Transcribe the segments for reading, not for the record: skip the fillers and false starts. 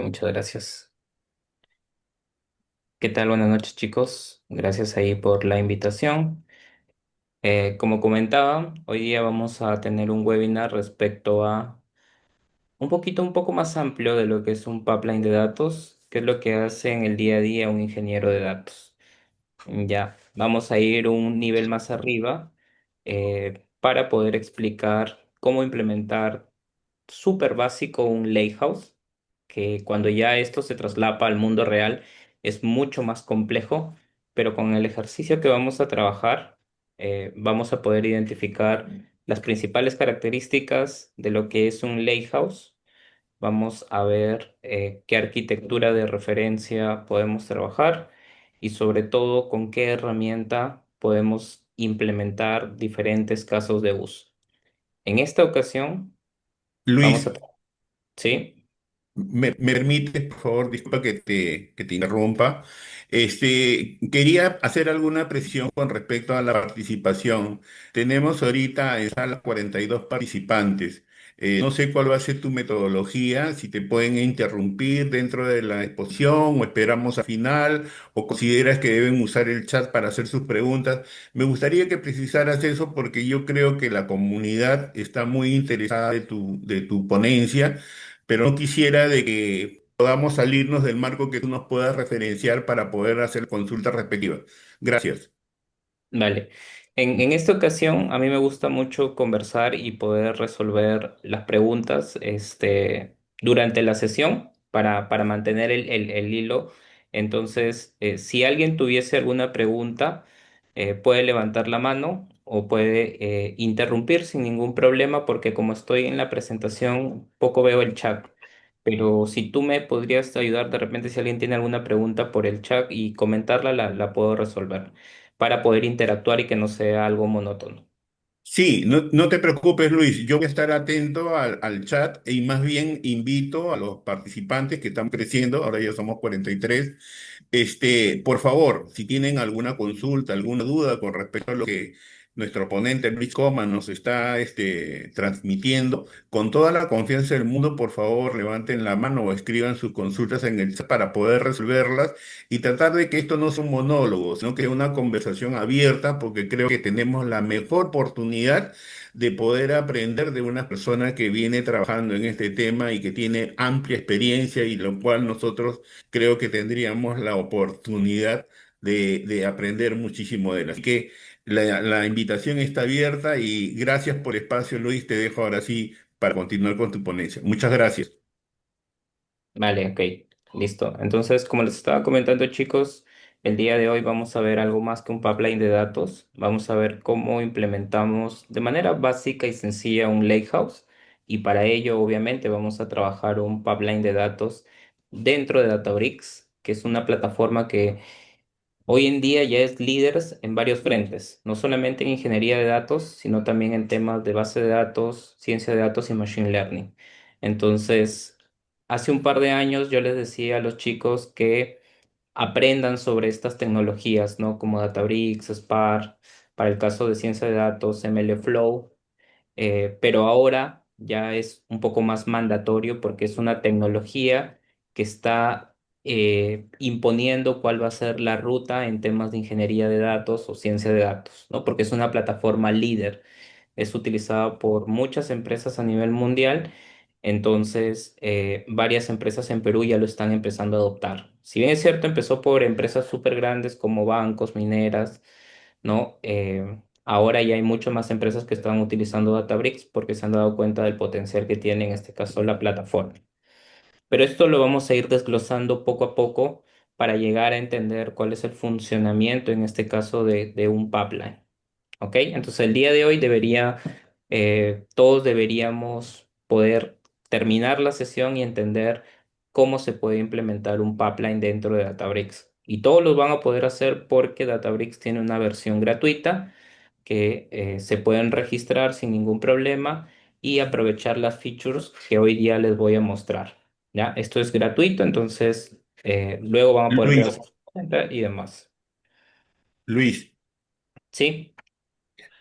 Muchas gracias. ¿Qué tal? Buenas noches, chicos. Gracias ahí por la invitación. Como comentaba, hoy día vamos a tener un webinar respecto a un poco más amplio de lo que es un pipeline de datos, qué es lo que hace en el día a día un ingeniero de datos. Ya, vamos a ir un nivel más arriba para poder explicar cómo implementar súper básico un lakehouse, que cuando ya esto se traslapa al mundo real es mucho más complejo, pero con el ejercicio que vamos a trabajar vamos a poder identificar las principales características de lo que es un lakehouse. Vamos a ver qué arquitectura de referencia podemos trabajar y sobre todo con qué herramienta podemos implementar diferentes casos de uso. En esta ocasión vamos Luis, a... ¿Sí? me permites, por favor, disculpa que te interrumpa. Quería hacer alguna precisión con respecto a la participación. Tenemos ahorita en sala 42 participantes. No sé cuál va a ser tu metodología, si te pueden interrumpir dentro de la exposición o esperamos al final o consideras que deben usar el chat para hacer sus preguntas. Me gustaría que precisaras eso porque yo creo que la comunidad está muy interesada de tu ponencia, pero no quisiera de que podamos salirnos del marco que tú nos puedas referenciar para poder hacer consultas respectivas. Gracias. Vale. En esta ocasión, a mí me gusta mucho conversar y poder resolver las preguntas durante la sesión para mantener el hilo. Entonces, si alguien tuviese alguna pregunta, puede levantar la mano o puede interrumpir sin ningún problema, porque como estoy en la presentación, poco veo el chat. Pero si tú me podrías ayudar de repente, si alguien tiene alguna pregunta por el chat y comentarla, la puedo resolver para poder interactuar y que no sea algo monótono. Sí, no te preocupes, Luis. Yo voy a estar atento al chat y más bien invito a los participantes que están creciendo, ahora ya somos 43. Por favor, si tienen alguna consulta, alguna duda con respecto a lo que nuestro ponente Luis Coman nos está transmitiendo, con toda la confianza del mundo, por favor, levanten la mano o escriban sus consultas en el chat para poder resolverlas y tratar de que esto no sea un monólogo, sino que sea una conversación abierta, porque creo que tenemos la mejor oportunidad de poder aprender de una persona que viene trabajando en este tema y que tiene amplia experiencia y lo cual nosotros creo que tendríamos la oportunidad de aprender muchísimo de él. Así que la invitación está abierta y gracias por el espacio, Luis. Te dejo ahora sí para continuar con tu ponencia. Muchas gracias. Vale, ok, listo. Entonces, como les estaba comentando, chicos, el día de hoy vamos a ver algo más que un pipeline de datos. Vamos a ver cómo implementamos de manera básica y sencilla un lakehouse. Y para ello, obviamente, vamos a trabajar un pipeline de datos dentro de Databricks, que es una plataforma que hoy en día ya es líderes en varios frentes, no solamente en ingeniería de datos, sino también en temas de base de datos, ciencia de datos y machine learning. Entonces, hace un par de años yo les decía a los chicos que aprendan sobre estas tecnologías, ¿no? Como Databricks, Spark, para el caso de ciencia de datos, MLflow, pero ahora ya es un poco más mandatorio porque es una tecnología que está imponiendo cuál va a ser la ruta en temas de ingeniería de datos o ciencia de datos, ¿no? Porque es una plataforma líder, es utilizada por muchas empresas a nivel mundial, entonces varias empresas en Perú ya lo están empezando a adoptar. Si bien es cierto, empezó por empresas súper grandes como bancos, mineras, ¿no? Ahora ya hay muchas más empresas que están utilizando Databricks porque se han dado cuenta del potencial que tiene en este caso la plataforma. Pero esto lo vamos a ir desglosando poco a poco para llegar a entender cuál es el funcionamiento en este caso de un pipeline. ¿Ok? Entonces el día de hoy todos deberíamos poder terminar la sesión y entender cómo se puede implementar un pipeline dentro de Databricks. Y todos los van a poder hacer porque Databricks tiene una versión gratuita que se pueden registrar sin ningún problema y aprovechar las features que hoy día les voy a mostrar. ¿Ya? Esto es gratuito, entonces luego van a poder Luis, crearse su cuenta y demás. Luis, ¿Sí?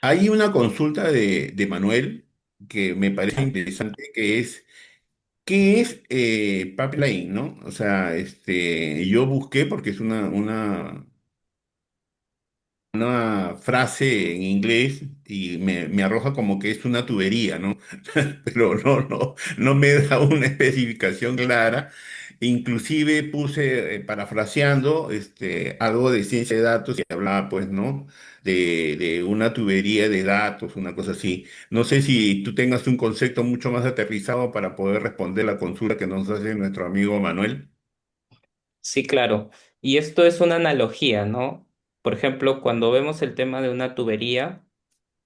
hay una consulta de Manuel que me parece ¿Ya? interesante, que es ¿Qué es pipeline, no? O sea, yo busqué porque es una frase en inglés y me arroja como que es una tubería, ¿no? Pero no me da una especificación clara. Inclusive puse, parafraseando, algo de ciencia de datos y hablaba, pues, ¿no? De una tubería de datos, una cosa así. No sé si tú tengas un concepto mucho más aterrizado para poder responder la consulta que nos hace nuestro amigo Manuel. Sí, claro. Y esto es una analogía, ¿no? Por ejemplo, cuando vemos el tema de una tubería,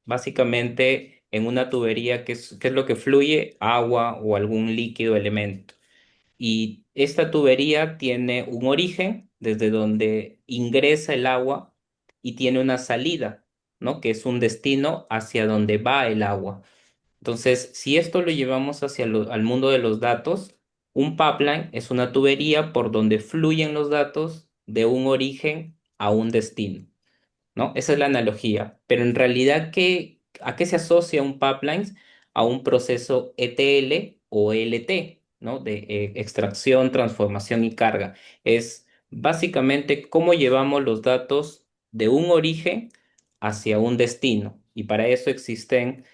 básicamente en una tubería, qué es lo que fluye? Agua o algún líquido elemento. Y esta tubería tiene un origen desde donde ingresa el agua y tiene una salida, ¿no? Que es un destino hacia donde va el agua. Entonces, si esto lo llevamos hacia al mundo de los datos, un pipeline es una tubería por donde fluyen los datos de un origen a un destino, ¿no? Esa es la analogía. Pero en realidad, ¿a qué se asocia un pipeline? A un proceso ETL o ELT, ¿no? De extracción, transformación y carga. Es básicamente cómo llevamos los datos de un origen hacia un destino. Y para eso existen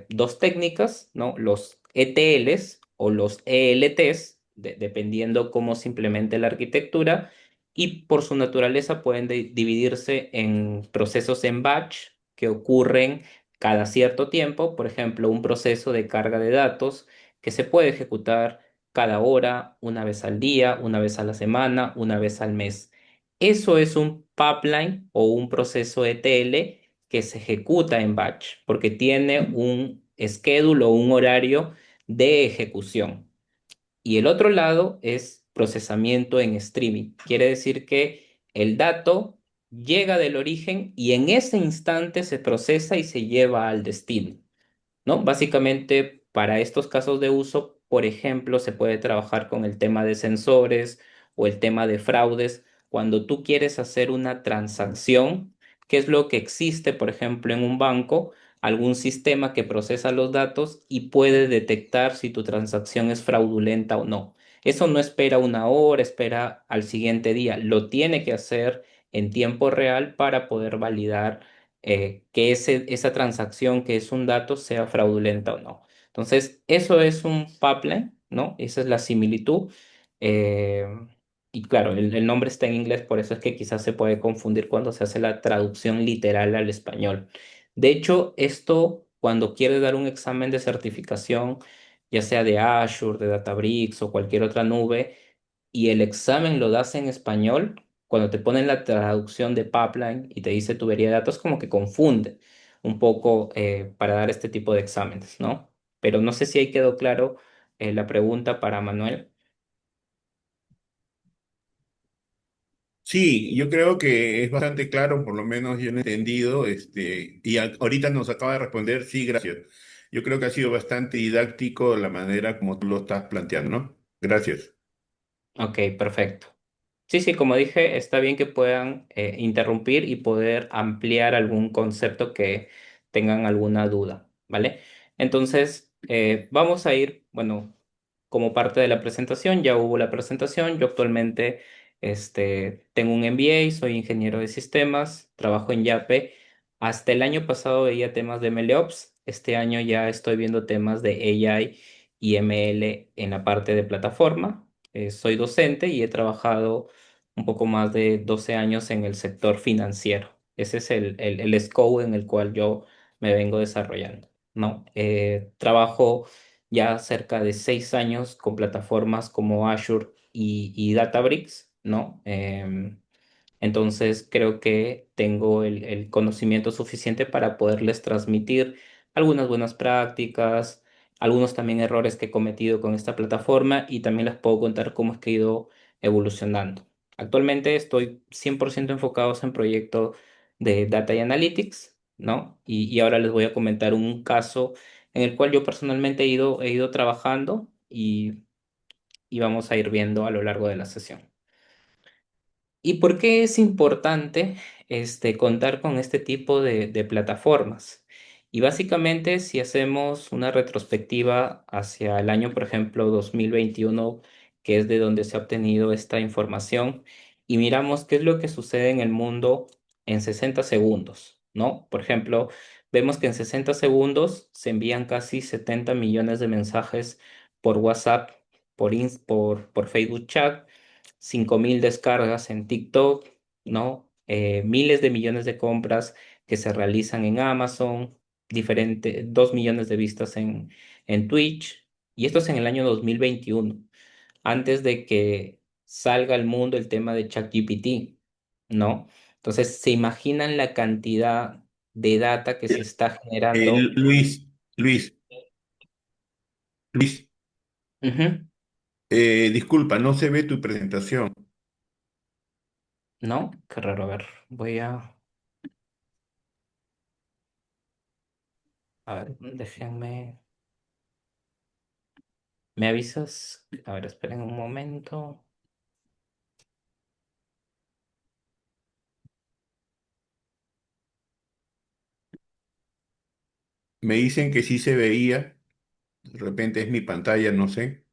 dos técnicas, ¿no? Los ETLs o los ELTs, dependiendo cómo se implemente la arquitectura y por su naturaleza pueden dividirse en procesos en batch que ocurren cada cierto tiempo, por ejemplo, un proceso de carga de datos que se puede ejecutar cada hora, una vez al día, una vez a la semana, una vez al mes. Eso es un pipeline o un proceso ETL que se ejecuta en batch porque tiene un schedule o un horario de ejecución. Y el otro lado es procesamiento en streaming. Quiere decir que el dato llega del origen y en ese instante se procesa y se lleva al destino. ¿No? Básicamente, para estos casos de uso, por ejemplo, se puede trabajar con el tema de sensores o el tema de fraudes. Cuando tú quieres hacer una transacción, ¿qué es lo que existe, por ejemplo, en un banco? Algún sistema que procesa los datos y puede detectar si tu transacción es fraudulenta o no. Eso no espera una hora, espera al siguiente día. Lo tiene que hacer en tiempo real para poder validar que esa transacción, que es un dato, sea fraudulenta o no. Entonces, eso es un pipeline, ¿no? Esa es la similitud. Eh, y claro, el nombre está en inglés, por eso es que quizás se puede confundir cuando se hace la traducción literal al español. De hecho, esto, cuando quieres dar un examen de certificación, ya sea de Azure, de Databricks o cualquier otra nube, y el examen lo das en español, cuando te ponen la traducción de pipeline y te dice tubería de datos, como que confunde un poco para dar este tipo de exámenes, ¿no? Pero no sé si ahí quedó claro la pregunta para Manuel. Sí, yo creo que es bastante claro, por lo menos yo lo he entendido, y ahorita nos acaba de responder, sí, gracias. Yo creo que ha sido bastante didáctico la manera como tú lo estás planteando, ¿no? Gracias. Ok, perfecto. Sí, sí, como dije, está bien que puedan interrumpir y poder ampliar algún concepto que tengan alguna duda, ¿vale? Entonces, vamos a ir, bueno, como parte de la presentación, ya hubo la presentación, yo actualmente tengo un MBA, soy ingeniero de sistemas, trabajo en Yape. Hasta el año pasado veía temas de MLOps, este año ya estoy viendo temas de AI y ML en la parte de plataforma. Soy docente y he trabajado un poco más de 12 años en el sector financiero. Ese es el scope en el cual yo me vengo desarrollando, ¿no? Trabajo ya cerca de 6 años con plataformas como Azure y Databricks, ¿no? Entonces creo que tengo el conocimiento suficiente para poderles transmitir algunas buenas prácticas, algunos también errores que he cometido con esta plataforma y también les puedo contar cómo es que he ido evolucionando. Actualmente estoy 100% enfocados en proyectos de Data y Analytics, ¿no? Y ahora les voy a comentar un caso en el cual yo personalmente he ido trabajando y vamos a ir viendo a lo largo de la sesión. ¿Y por qué es importante contar con este tipo de plataformas? Y básicamente, si hacemos una retrospectiva hacia el año, por ejemplo, 2021, que es de donde se ha obtenido esta información, y miramos qué es lo que sucede en el mundo en 60 segundos, ¿no? Por ejemplo, vemos que en 60 segundos se envían casi 70 millones de mensajes por WhatsApp, por Facebook Chat, 5.000 descargas en TikTok, ¿no? Miles de millones de compras que se realizan en Amazon, 2 millones de vistas en Twitch, y esto es en el año 2021, antes de que salga al mundo el tema de ChatGPT, ¿no? Entonces, ¿se imaginan la cantidad de data que se está generando? Luis, Luis, Luis, Ujú. disculpa, no se ve tu presentación. ¿No? Qué raro, a ver, a ver, déjenme, ¿me avisas? A ver, esperen un momento. Me dicen que sí se veía, de repente es mi pantalla, no sé.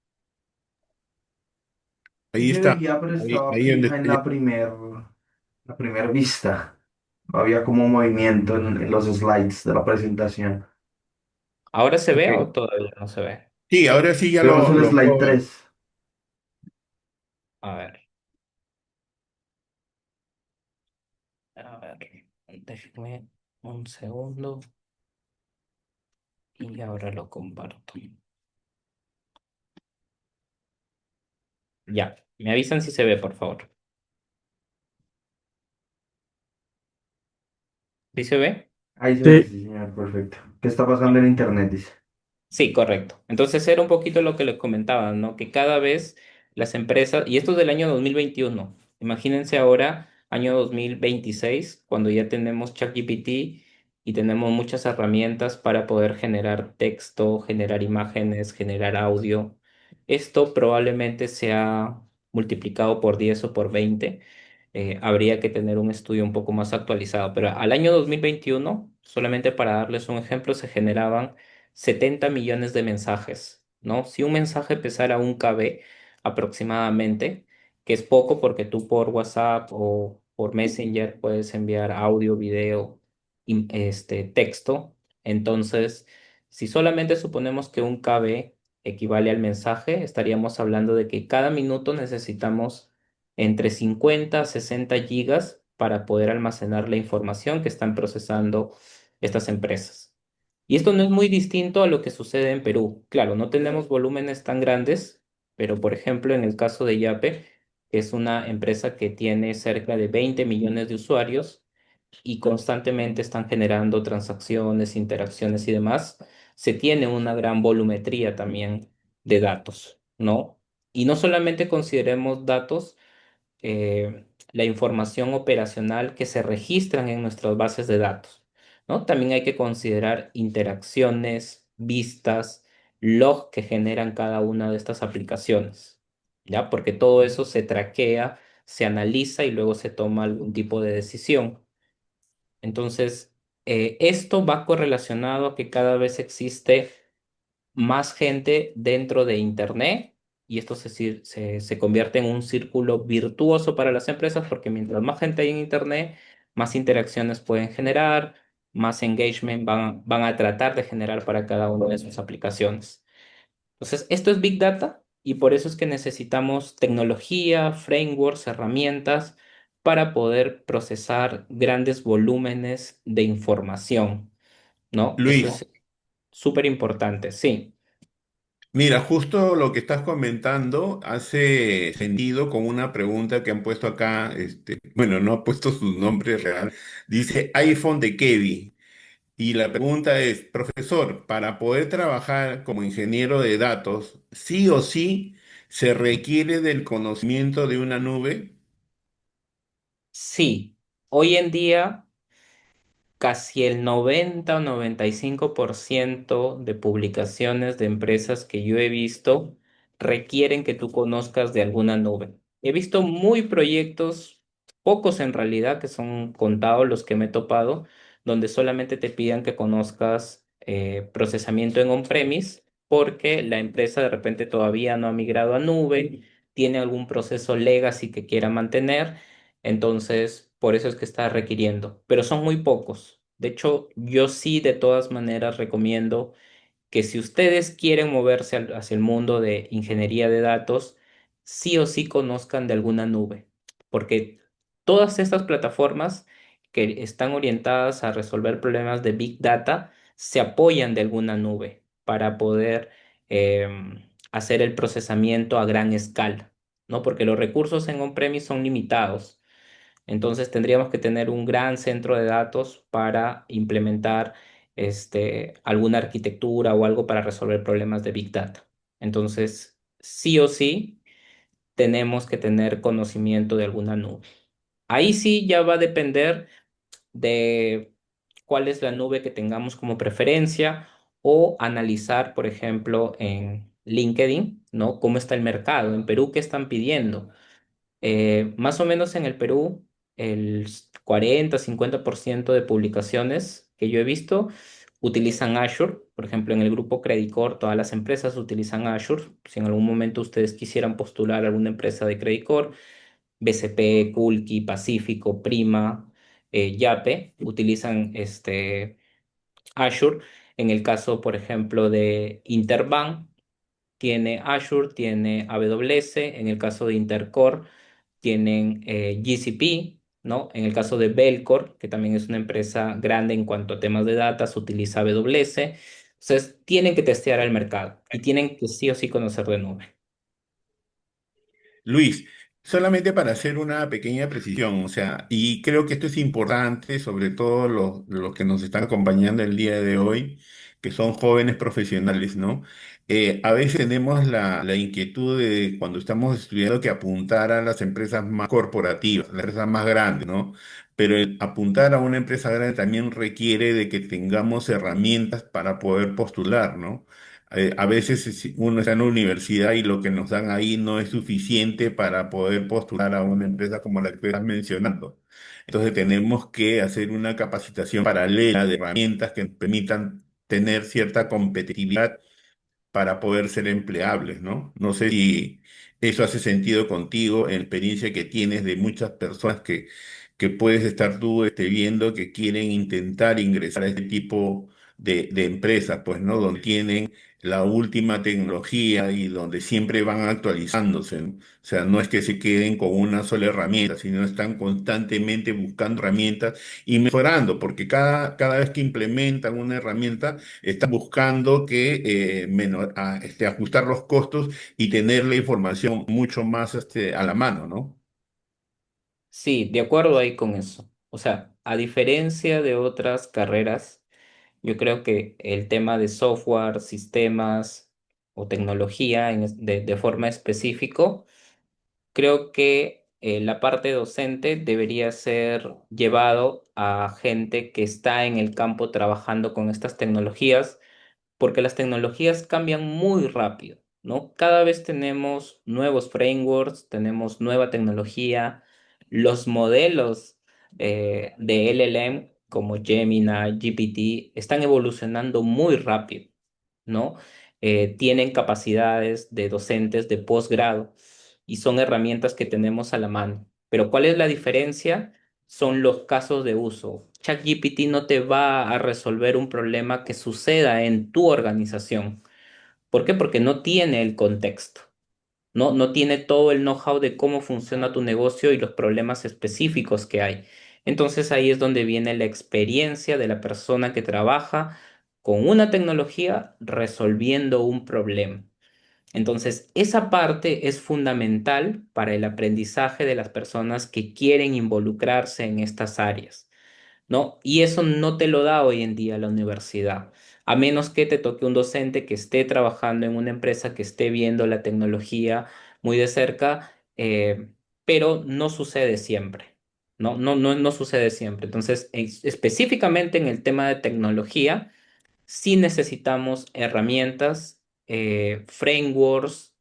Sí Ahí se está, veía, pero estaba ahí donde fija en estoy. la primer vista. No había como movimiento en los slides de la presentación. ¿Ahora se ve o Ok. todavía no se ve? Sí, ahora sí ya Vemos el lo slide puedo ver. 3. A ver, a ver, déjenme un segundo y ahora lo comparto. Ya, me avisan si se ve, por favor. ¿Sí se ve? Ahí se ve, Sí, sí, señor, perfecto. ¿Qué está pasando en internet? Dice. Sí, correcto. Entonces era un poquito lo que les comentaba, ¿no? Que cada vez las empresas, y esto es del año 2021, imagínense ahora, año 2026, cuando ya tenemos ChatGPT y tenemos muchas herramientas para poder generar texto, generar imágenes, generar audio. Esto probablemente se ha multiplicado por 10 o por 20. Habría que tener un estudio un poco más actualizado, pero al año 2021, solamente para darles un ejemplo, se generaban 70 millones de mensajes, ¿no? Si un mensaje pesara 1 KB aproximadamente, que es poco porque tú por WhatsApp o por Messenger puedes enviar audio, video, texto. Entonces, si solamente suponemos que 1 KB equivale al mensaje, estaríamos hablando de que cada minuto necesitamos entre 50 a 60 gigas para poder almacenar la información que están procesando estas empresas. Y esto no es muy distinto a lo que sucede en Perú. Claro, no tenemos volúmenes tan grandes, pero por ejemplo, en el caso de Yape, que es una empresa que tiene cerca de 20 millones de usuarios y constantemente están generando transacciones, interacciones y demás, se tiene una gran volumetría también de datos, ¿no? Y no solamente consideremos datos, la información operacional que se registran en nuestras bases de datos, ¿no? También hay que considerar interacciones, vistas, log que generan cada una de estas aplicaciones, ¿ya? Porque todo eso se traquea, se analiza y luego se toma algún tipo de decisión. Entonces, esto va correlacionado a que cada vez existe más gente dentro de Internet y esto se convierte en un círculo virtuoso para las empresas porque mientras más gente hay en Internet, más interacciones pueden generar, más engagement van a tratar de generar para cada una de sus aplicaciones. Entonces, esto es Big Data y por eso es que necesitamos tecnología, frameworks, herramientas para poder procesar grandes volúmenes de información, ¿no? Eso Luis, es súper importante, sí. mira, justo lo que estás comentando hace sentido con una pregunta que han puesto acá, bueno, no ha puesto su nombre real, dice iPhone de Kevin. Y la pregunta es, profesor, para poder trabajar como ingeniero de datos, ¿sí o sí se requiere del conocimiento de una nube? Sí, hoy en día casi el 90 o 95% de publicaciones de empresas que yo he visto requieren que tú conozcas de alguna nube. He visto muy proyectos, pocos en realidad, que son contados los que me he topado, donde solamente te pidan que conozcas procesamiento en on-premise, porque la empresa de repente todavía no ha migrado a nube, tiene algún proceso legacy que quiera mantener, entonces por eso es que está requiriendo, pero son muy pocos. De hecho, yo sí de todas maneras recomiendo que si ustedes quieren moverse hacia el mundo de ingeniería de datos, sí o sí conozcan de alguna nube, porque todas estas plataformas que están orientadas a resolver problemas de Big Data se apoyan de alguna nube para poder hacer el procesamiento a gran escala, ¿no? Porque los recursos en on-premise son limitados. Entonces tendríamos que tener un gran centro de datos para implementar alguna arquitectura o algo para resolver problemas de Big Data. Entonces, sí o sí, tenemos que tener conocimiento de alguna nube. Ahí sí ya va a depender de cuál es la nube que tengamos como preferencia o analizar, por ejemplo, en LinkedIn, ¿no? ¿Cómo está el mercado? En Perú, ¿qué están pidiendo? Más o menos en el Perú, el 40-50% de publicaciones que yo he visto utilizan Azure. Por ejemplo, en el grupo Credit Corp, todas las empresas utilizan Azure. Si en algún momento ustedes quisieran postular a alguna empresa de Credit Corp, BCP, Kulki, Pacífico, Prima, Yape, utilizan Azure. En el caso, por ejemplo, de Interbank, tiene Azure, tiene AWS. En el caso de Intercore, tienen GCP, ¿no? En el caso de Belcore, que también es una empresa grande en cuanto a temas de datos, utiliza AWS. Entonces, tienen que testear el mercado y tienen que sí o sí conocer de nube. Luis, solamente para hacer una pequeña precisión, o sea, y creo que esto es importante, sobre todo los que nos están acompañando el día de hoy, que son jóvenes profesionales, ¿no? A veces tenemos la inquietud de cuando estamos estudiando que apuntar a las empresas más corporativas, las empresas más grandes, ¿no? Pero el apuntar a una empresa grande también requiere de que tengamos herramientas para poder postular, ¿no? A veces uno está en la universidad y lo que nos dan ahí no es suficiente para poder postular a una empresa como la que estás mencionando. Entonces tenemos que hacer una capacitación paralela de herramientas que nos permitan tener cierta competitividad para poder ser empleables, ¿no? No sé si eso hace sentido contigo, en la experiencia que tienes de muchas personas que puedes estar tú viendo que quieren intentar ingresar a este tipo de empresas, pues, ¿no? Donde tienen la última tecnología y donde siempre van actualizándose, ¿no? O sea, no es que se queden con una sola herramienta, sino están constantemente buscando herramientas y mejorando, porque cada vez que implementan una herramienta, están buscando que ajustar los costos y tener la información mucho más a la mano, ¿no? Sí, de acuerdo ahí con eso. O sea, a diferencia de otras carreras, yo creo que el tema de software, sistemas o tecnología de forma específico, creo que la parte docente debería ser llevado a gente que está en el campo trabajando con estas tecnologías, porque las tecnologías cambian muy rápido, ¿no? Cada vez tenemos nuevos frameworks, tenemos nueva tecnología, los modelos de LLM como Gemini, GPT, están evolucionando muy rápido, ¿no? Tienen capacidades de docentes de posgrado y son herramientas que tenemos a la mano. Pero ¿cuál es la diferencia? Son los casos de uso. ChatGPT no te va a resolver un problema que suceda en tu organización. ¿Por qué? Porque no tiene el contexto. No tiene todo el know-how de cómo funciona tu negocio y los problemas específicos que hay. Entonces ahí es donde viene la experiencia de la persona que trabaja con una tecnología resolviendo un problema. Entonces, esa parte es fundamental para el aprendizaje de las personas que quieren involucrarse en estas áreas, ¿no? Y eso no te lo da hoy en día la universidad, a menos que te toque un docente que esté trabajando en una empresa, que esté viendo la tecnología muy de cerca, pero no sucede siempre, ¿no? No sucede siempre. Entonces, específicamente en el tema de tecnología, sí necesitamos herramientas, frameworks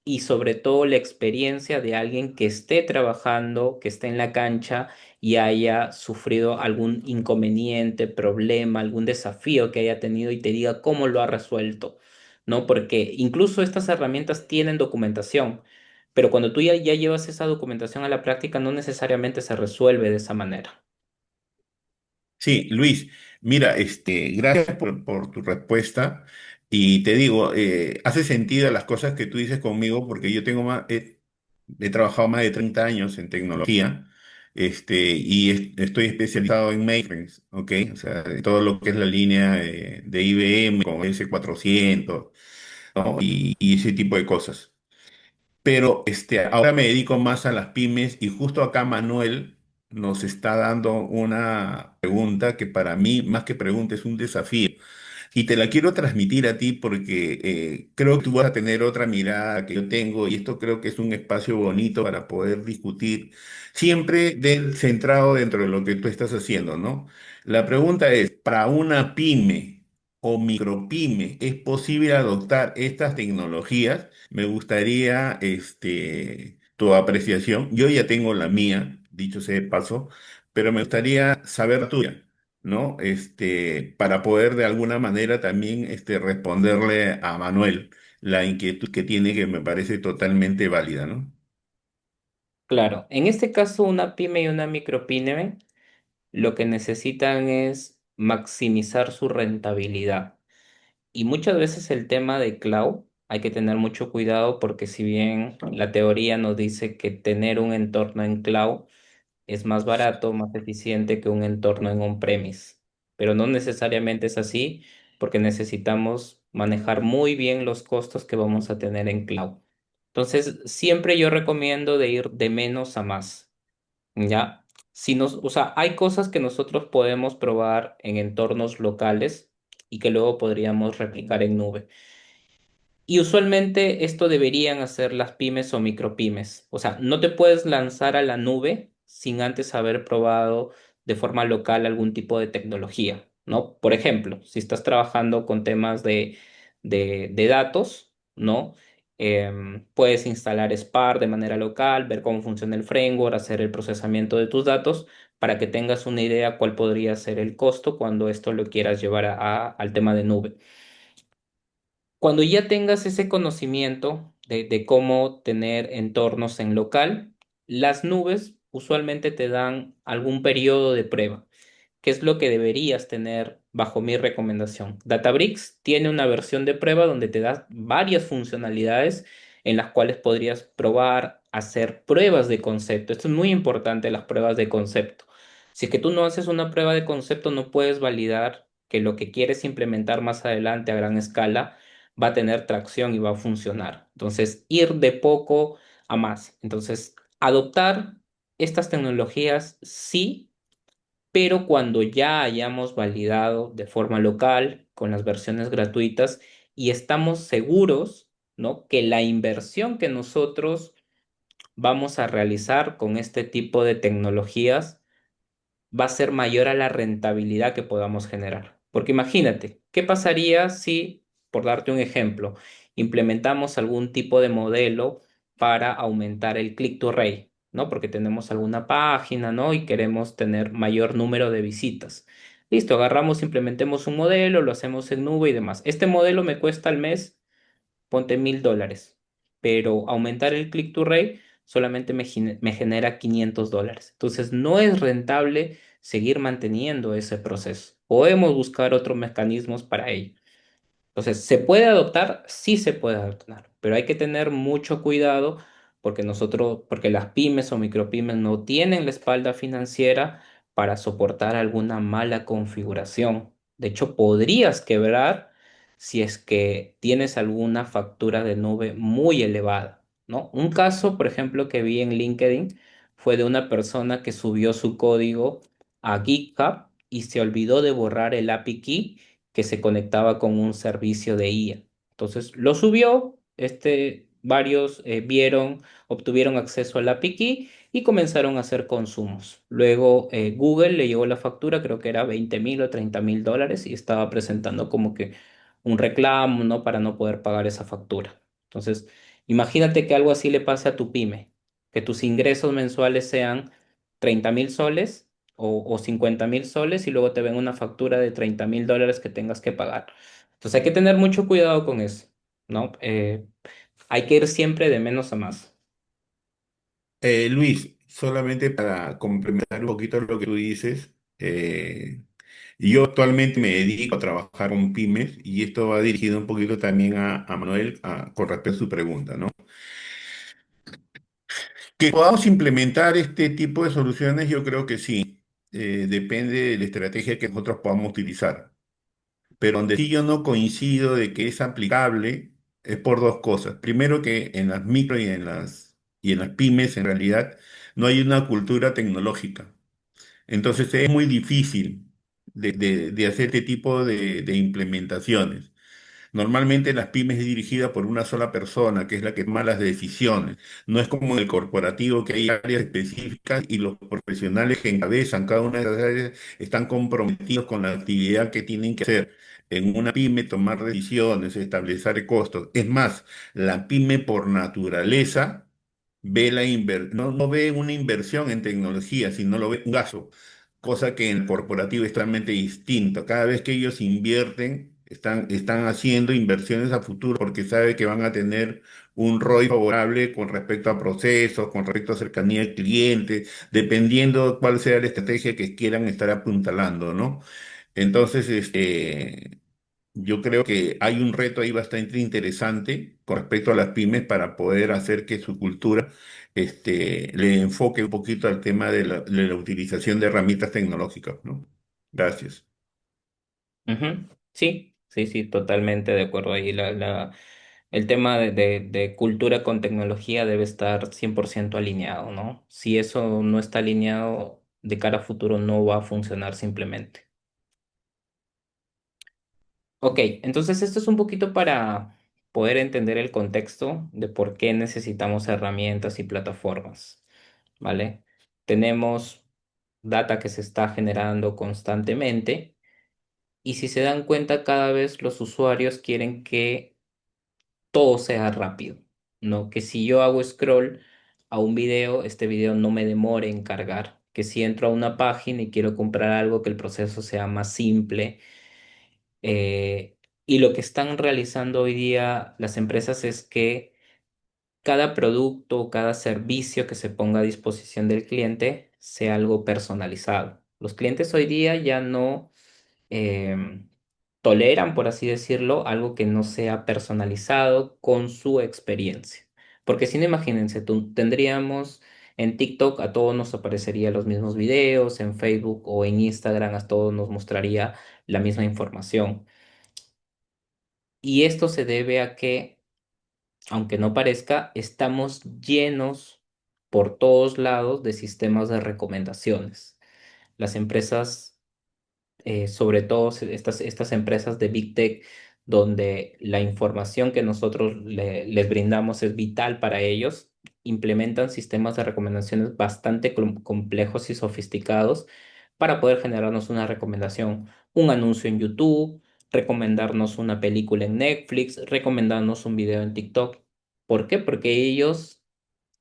y sobre todo la experiencia de alguien que esté trabajando, que esté en la cancha y haya sufrido algún inconveniente, problema, algún desafío que haya tenido y te diga cómo lo ha resuelto, ¿no? Porque incluso estas herramientas tienen documentación, pero cuando tú ya llevas esa documentación a la práctica, no necesariamente se resuelve de esa manera. Sí, Luis, mira, gracias por tu respuesta. Y te digo, hace sentido las cosas que tú dices conmigo, porque yo tengo he trabajado más de 30 años en tecnología, estoy especializado en mainframes, ¿ok? O sea, de todo lo que es la línea de IBM con S400, ¿no? Y ese tipo de cosas. Pero ahora me dedico más a las pymes y justo acá Manuel nos está dando una pregunta que para mí, más que pregunta, es un desafío. Y te la quiero transmitir a ti porque creo que tú vas a tener otra mirada que yo tengo y esto creo que es un espacio bonito para poder discutir, siempre centrado dentro de lo que tú estás haciendo, ¿no? La pregunta es, para una pyme o micropyme, ¿es posible adoptar estas tecnologías? Me gustaría tu apreciación. Yo ya tengo la mía, dicho sea de paso, pero me gustaría saber la tuya. ¿No? Para poder de alguna manera también responderle a Manuel la inquietud que tiene, que me parece totalmente válida, ¿no? Claro, en este caso una pyme y una micropyme lo que necesitan es maximizar su rentabilidad. Y muchas veces el tema de cloud hay que tener mucho cuidado porque si bien la teoría nos dice que tener un entorno en cloud es más barato, más eficiente que un entorno en on-premise, pero no necesariamente es así porque necesitamos manejar muy bien los costos que vamos a tener en cloud. Entonces, siempre yo recomiendo de ir de menos a más. ¿Ya? Si nos, o sea, hay cosas que nosotros podemos probar en entornos locales y que luego podríamos replicar en nube. Y usualmente esto deberían hacer las pymes o micropymes. O sea, no te puedes lanzar a la nube sin antes haber probado de forma local algún tipo de tecnología, ¿no? Por ejemplo, si estás trabajando con temas de datos, ¿no? Puedes instalar Spark de manera local, ver cómo funciona el framework, hacer el procesamiento de tus datos para que tengas una idea cuál podría ser el costo cuando esto lo quieras llevar al tema de nube. Cuando ya tengas ese conocimiento de cómo tener entornos en local, las nubes usualmente te dan algún periodo de prueba. ¿Qué es lo que deberías tener bajo mi recomendación? Databricks tiene una versión de prueba donde te da varias funcionalidades en las cuales podrías probar, hacer pruebas de concepto. Esto es muy importante, las pruebas de concepto. Si es que tú no haces una prueba de concepto, no puedes validar que lo que quieres implementar más adelante a gran escala va a tener tracción y va a funcionar. Entonces, ir de poco a más. Entonces, adoptar estas tecnologías sí, pero cuando ya hayamos validado de forma local con las versiones gratuitas y estamos seguros, ¿no? Que la inversión que nosotros vamos a realizar con este tipo de tecnologías va a ser mayor a la rentabilidad que podamos generar. Porque imagínate, ¿qué pasaría si, por darte un ejemplo, implementamos algún tipo de modelo para aumentar el click to rate, ¿no? Porque tenemos alguna página, ¿no? Y queremos tener mayor número de visitas. Listo, agarramos, implementemos un modelo, lo hacemos en nube y demás. Este modelo me cuesta al mes, ponte $1,000, pero aumentar el click to rate solamente me genera $500. Entonces no es rentable seguir manteniendo ese proceso. Podemos buscar otros mecanismos para ello. Entonces, ¿se puede adoptar? Sí se puede adoptar, pero hay que tener mucho cuidado porque porque las pymes o micropymes no tienen la espalda financiera para soportar alguna mala configuración. De hecho, podrías quebrar si es que tienes alguna factura de nube muy elevada, ¿no? Un caso, por ejemplo, que vi en LinkedIn fue de una persona que subió su código a GitHub y se olvidó de borrar el API key que se conectaba con un servicio de IA. Entonces lo subió, varios vieron, obtuvieron acceso al API key y comenzaron a hacer consumos. Luego Google le llegó la factura, creo que era 20,000 o $30,000 y estaba presentando como que un reclamo, ¿no? Para no poder pagar esa factura. Entonces, Imagínate que algo así le pase a tu pyme, que tus ingresos mensuales sean 30.000 soles o 50.000 soles y luego te ven una factura de 30.000 dólares que tengas que pagar. Entonces hay que tener mucho cuidado con eso, ¿no? Hay que ir siempre de menos a más. Luis, solamente para complementar un poquito lo que tú dices, yo actualmente me dedico a trabajar con pymes y esto va dirigido un poquito también a Manuel con respecto a su pregunta, ¿no? Que podamos implementar este tipo de soluciones, yo creo que sí. Depende de la estrategia que nosotros podamos utilizar. Pero donde sí yo no coincido de que es aplicable es por dos cosas. Primero, que en las micro y en las pymes en realidad no hay una cultura tecnológica. Entonces es muy difícil de hacer este tipo de implementaciones. Normalmente las pymes es dirigida por una sola persona, que es la que toma las decisiones. No es como en el corporativo, que hay áreas específicas y los profesionales que encabezan cada una de las áreas están comprometidos con la actividad que tienen que hacer. En una pyme tomar decisiones, establecer costos. Es más, la pyme por naturaleza no ve una inversión en tecnología, sino lo ve un gasto, cosa que en el corporativo es totalmente distinto. Cada vez que ellos invierten, están haciendo inversiones a futuro porque sabe que van a tener un ROI favorable con respecto a procesos, con respecto a cercanía al cliente, dependiendo cuál sea la estrategia que quieran estar apuntalando, ¿no? Entonces, yo creo que hay un reto ahí bastante interesante con respecto a las pymes para poder hacer que su cultura le enfoque un poquito al tema de la utilización de herramientas tecnológicas, ¿no? Gracias. Ujú. Sí, sí, sí, totalmente de acuerdo ahí. El tema de cultura con tecnología debe estar 100% alineado, ¿no? Si eso no está alineado, de cara a futuro no va a funcionar simplemente. Ok, entonces esto es un poquito para poder entender el contexto de por qué necesitamos herramientas y plataformas, ¿vale? Tenemos data que se está generando constantemente y si se dan cuenta, cada vez los usuarios quieren que todo sea rápido, ¿no? Que si yo hago scroll a un video, este video no me demore en cargar. Que si entro a una página y quiero comprar algo, que el proceso sea más simple. Y lo que están realizando hoy día las empresas es que cada producto, cada servicio que se ponga a disposición del cliente sea algo personalizado. Los clientes hoy día ya no em, toleran, por así decirlo, algo que no sea personalizado con su experiencia. Porque si no, imagínense, tendríamos en TikTok a todos nos aparecería los mismos videos, en Facebook o en Instagram a todos nos mostraría la misma información. Y esto se debe a que, aunque no parezca, estamos llenos por todos lados de sistemas de recomendaciones. Las empresas sobre todo estas empresas de Big Tech, donde la información que nosotros les brindamos es vital para ellos, implementan sistemas de recomendaciones bastante complejos y sofisticados para poder generarnos una recomendación, un anuncio en YouTube, recomendarnos una película en Netflix, recomendarnos un video en TikTok. ¿Por qué? Porque ellos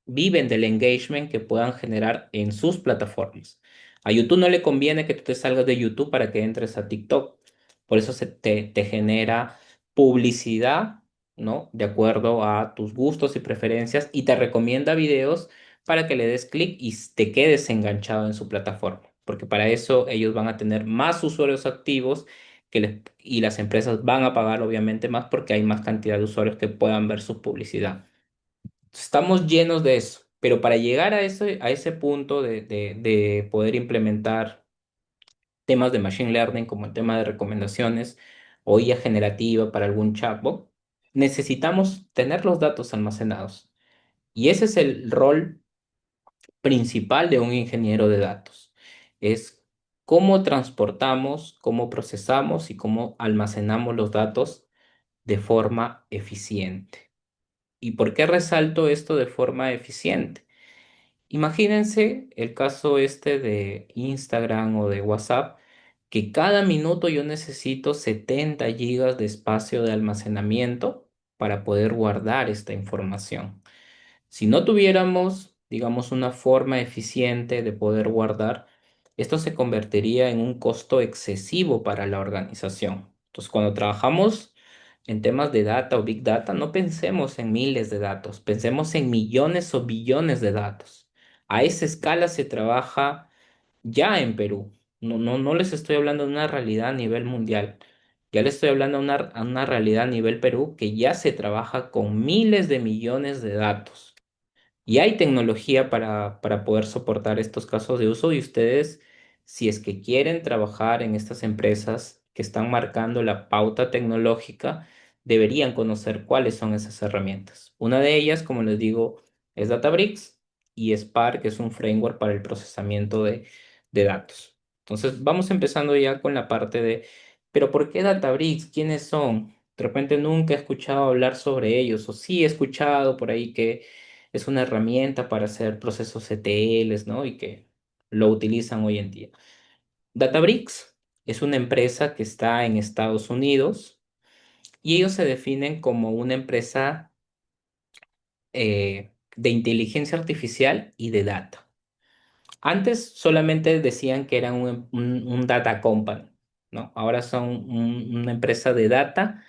viven del engagement que puedan generar en sus plataformas. A YouTube no le conviene que tú te salgas de YouTube para que entres a TikTok. Por eso te genera publicidad, ¿no? De acuerdo a tus gustos y preferencias y te recomienda videos para que le des clic y te quedes enganchado en su plataforma. Porque para eso ellos van a tener más usuarios activos y las empresas van a pagar obviamente más porque hay más cantidad de usuarios que puedan ver su publicidad. Estamos llenos de eso, pero para llegar a ese punto de poder implementar temas de machine learning como el tema de recomendaciones o IA generativa para algún chatbot, necesitamos tener los datos almacenados. Y ese es el rol principal de un ingeniero de datos. Es cómo transportamos, cómo procesamos y cómo almacenamos los datos de forma eficiente. ¿Y por qué resalto esto de forma eficiente? Imagínense el caso este de Instagram o de WhatsApp, que cada minuto yo necesito 70 gigas de espacio de almacenamiento para poder guardar esta información. Si no tuviéramos, digamos, una forma eficiente de poder guardar, esto se convertiría en un costo excesivo para la organización. Entonces, cuando trabajamos en temas de data o big data, no pensemos en miles de datos, pensemos en millones o billones de datos. A esa escala se trabaja ya en Perú. No les estoy hablando de una realidad a nivel mundial. Ya les estoy hablando a una realidad a nivel Perú que ya se trabaja con miles de millones de datos. Y hay tecnología para poder soportar estos casos de uso y ustedes, si es que quieren trabajar en estas empresas que están marcando la pauta tecnológica, deberían conocer cuáles son esas herramientas. Una de ellas, como les digo, es Databricks y Spark, que es un framework para el procesamiento de datos. Entonces, vamos empezando ya con la parte de, pero ¿por qué Databricks? ¿Quiénes son? De repente nunca he escuchado hablar sobre ellos, o sí he escuchado por ahí que es una herramienta para hacer procesos ETLs, ¿no? Y que lo utilizan hoy en día. Databricks es una empresa que está en Estados Unidos y ellos se definen como una empresa de inteligencia artificial y de data. Antes solamente decían que eran un data company, ¿no? Ahora son una empresa de data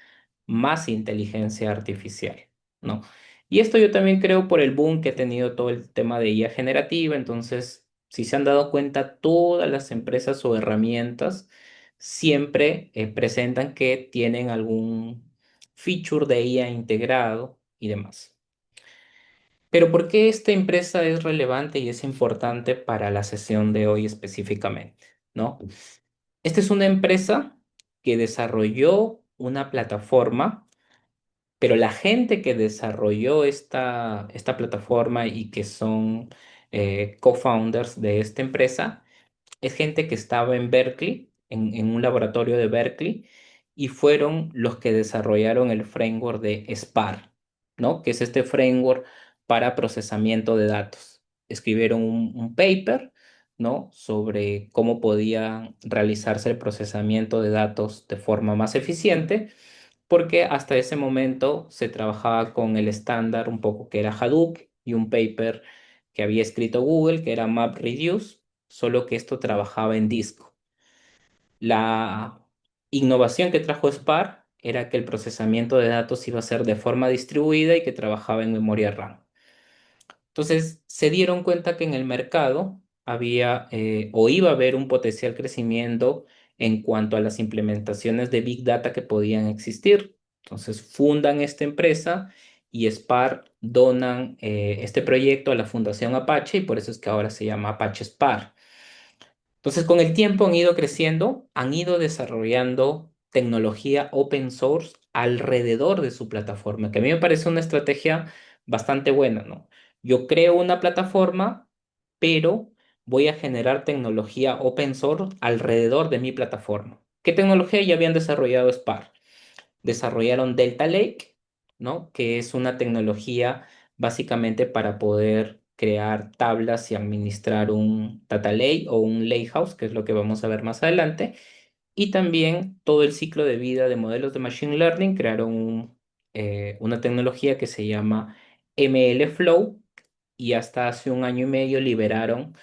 más inteligencia artificial, ¿no? Y esto yo también creo por el boom que ha tenido todo el tema de IA generativa. Entonces, si se han dado cuenta, todas las empresas o herramientas siempre presentan que tienen algún feature de IA integrado y demás. Pero ¿por qué esta empresa es relevante y es importante para la sesión de hoy específicamente? ¿No? Esta es una empresa que desarrolló una plataforma, pero la gente que desarrolló esta plataforma y que son co-founders de esta empresa, es gente que estaba en Berkeley, en un laboratorio de Berkeley, y fueron los que desarrollaron el framework de Spark, ¿no? Que es este framework para procesamiento de datos. Escribieron un paper, ¿no? Sobre cómo podía realizarse el procesamiento de datos de forma más eficiente, porque hasta ese momento se trabajaba con el estándar un poco que era Hadoop y un paper que había escrito Google, que era MapReduce, solo que esto trabajaba en disco. La innovación que trajo Spark era que el procesamiento de datos iba a ser de forma distribuida y que trabajaba en memoria RAM. Entonces se dieron cuenta que en el mercado había o iba a haber un potencial crecimiento en cuanto a las implementaciones de Big Data que podían existir. Entonces fundan esta empresa y Spark donan este proyecto a la Fundación Apache y por eso es que ahora se llama Apache Spark. Entonces, con el tiempo han ido creciendo, han ido desarrollando tecnología open source alrededor de su plataforma, que a mí me parece una estrategia bastante buena, ¿no? Yo creo una plataforma, pero voy a generar tecnología open source alrededor de mi plataforma. ¿Qué tecnología ya habían desarrollado Spark? Desarrollaron Delta Lake, ¿no? Que es una tecnología básicamente para poder crear tablas y administrar un data lake o un lakehouse, que es lo que vamos a ver más adelante. Y también todo el ciclo de vida de modelos de Machine Learning crearon una tecnología que se llama MLflow y hasta hace un año y medio liberaron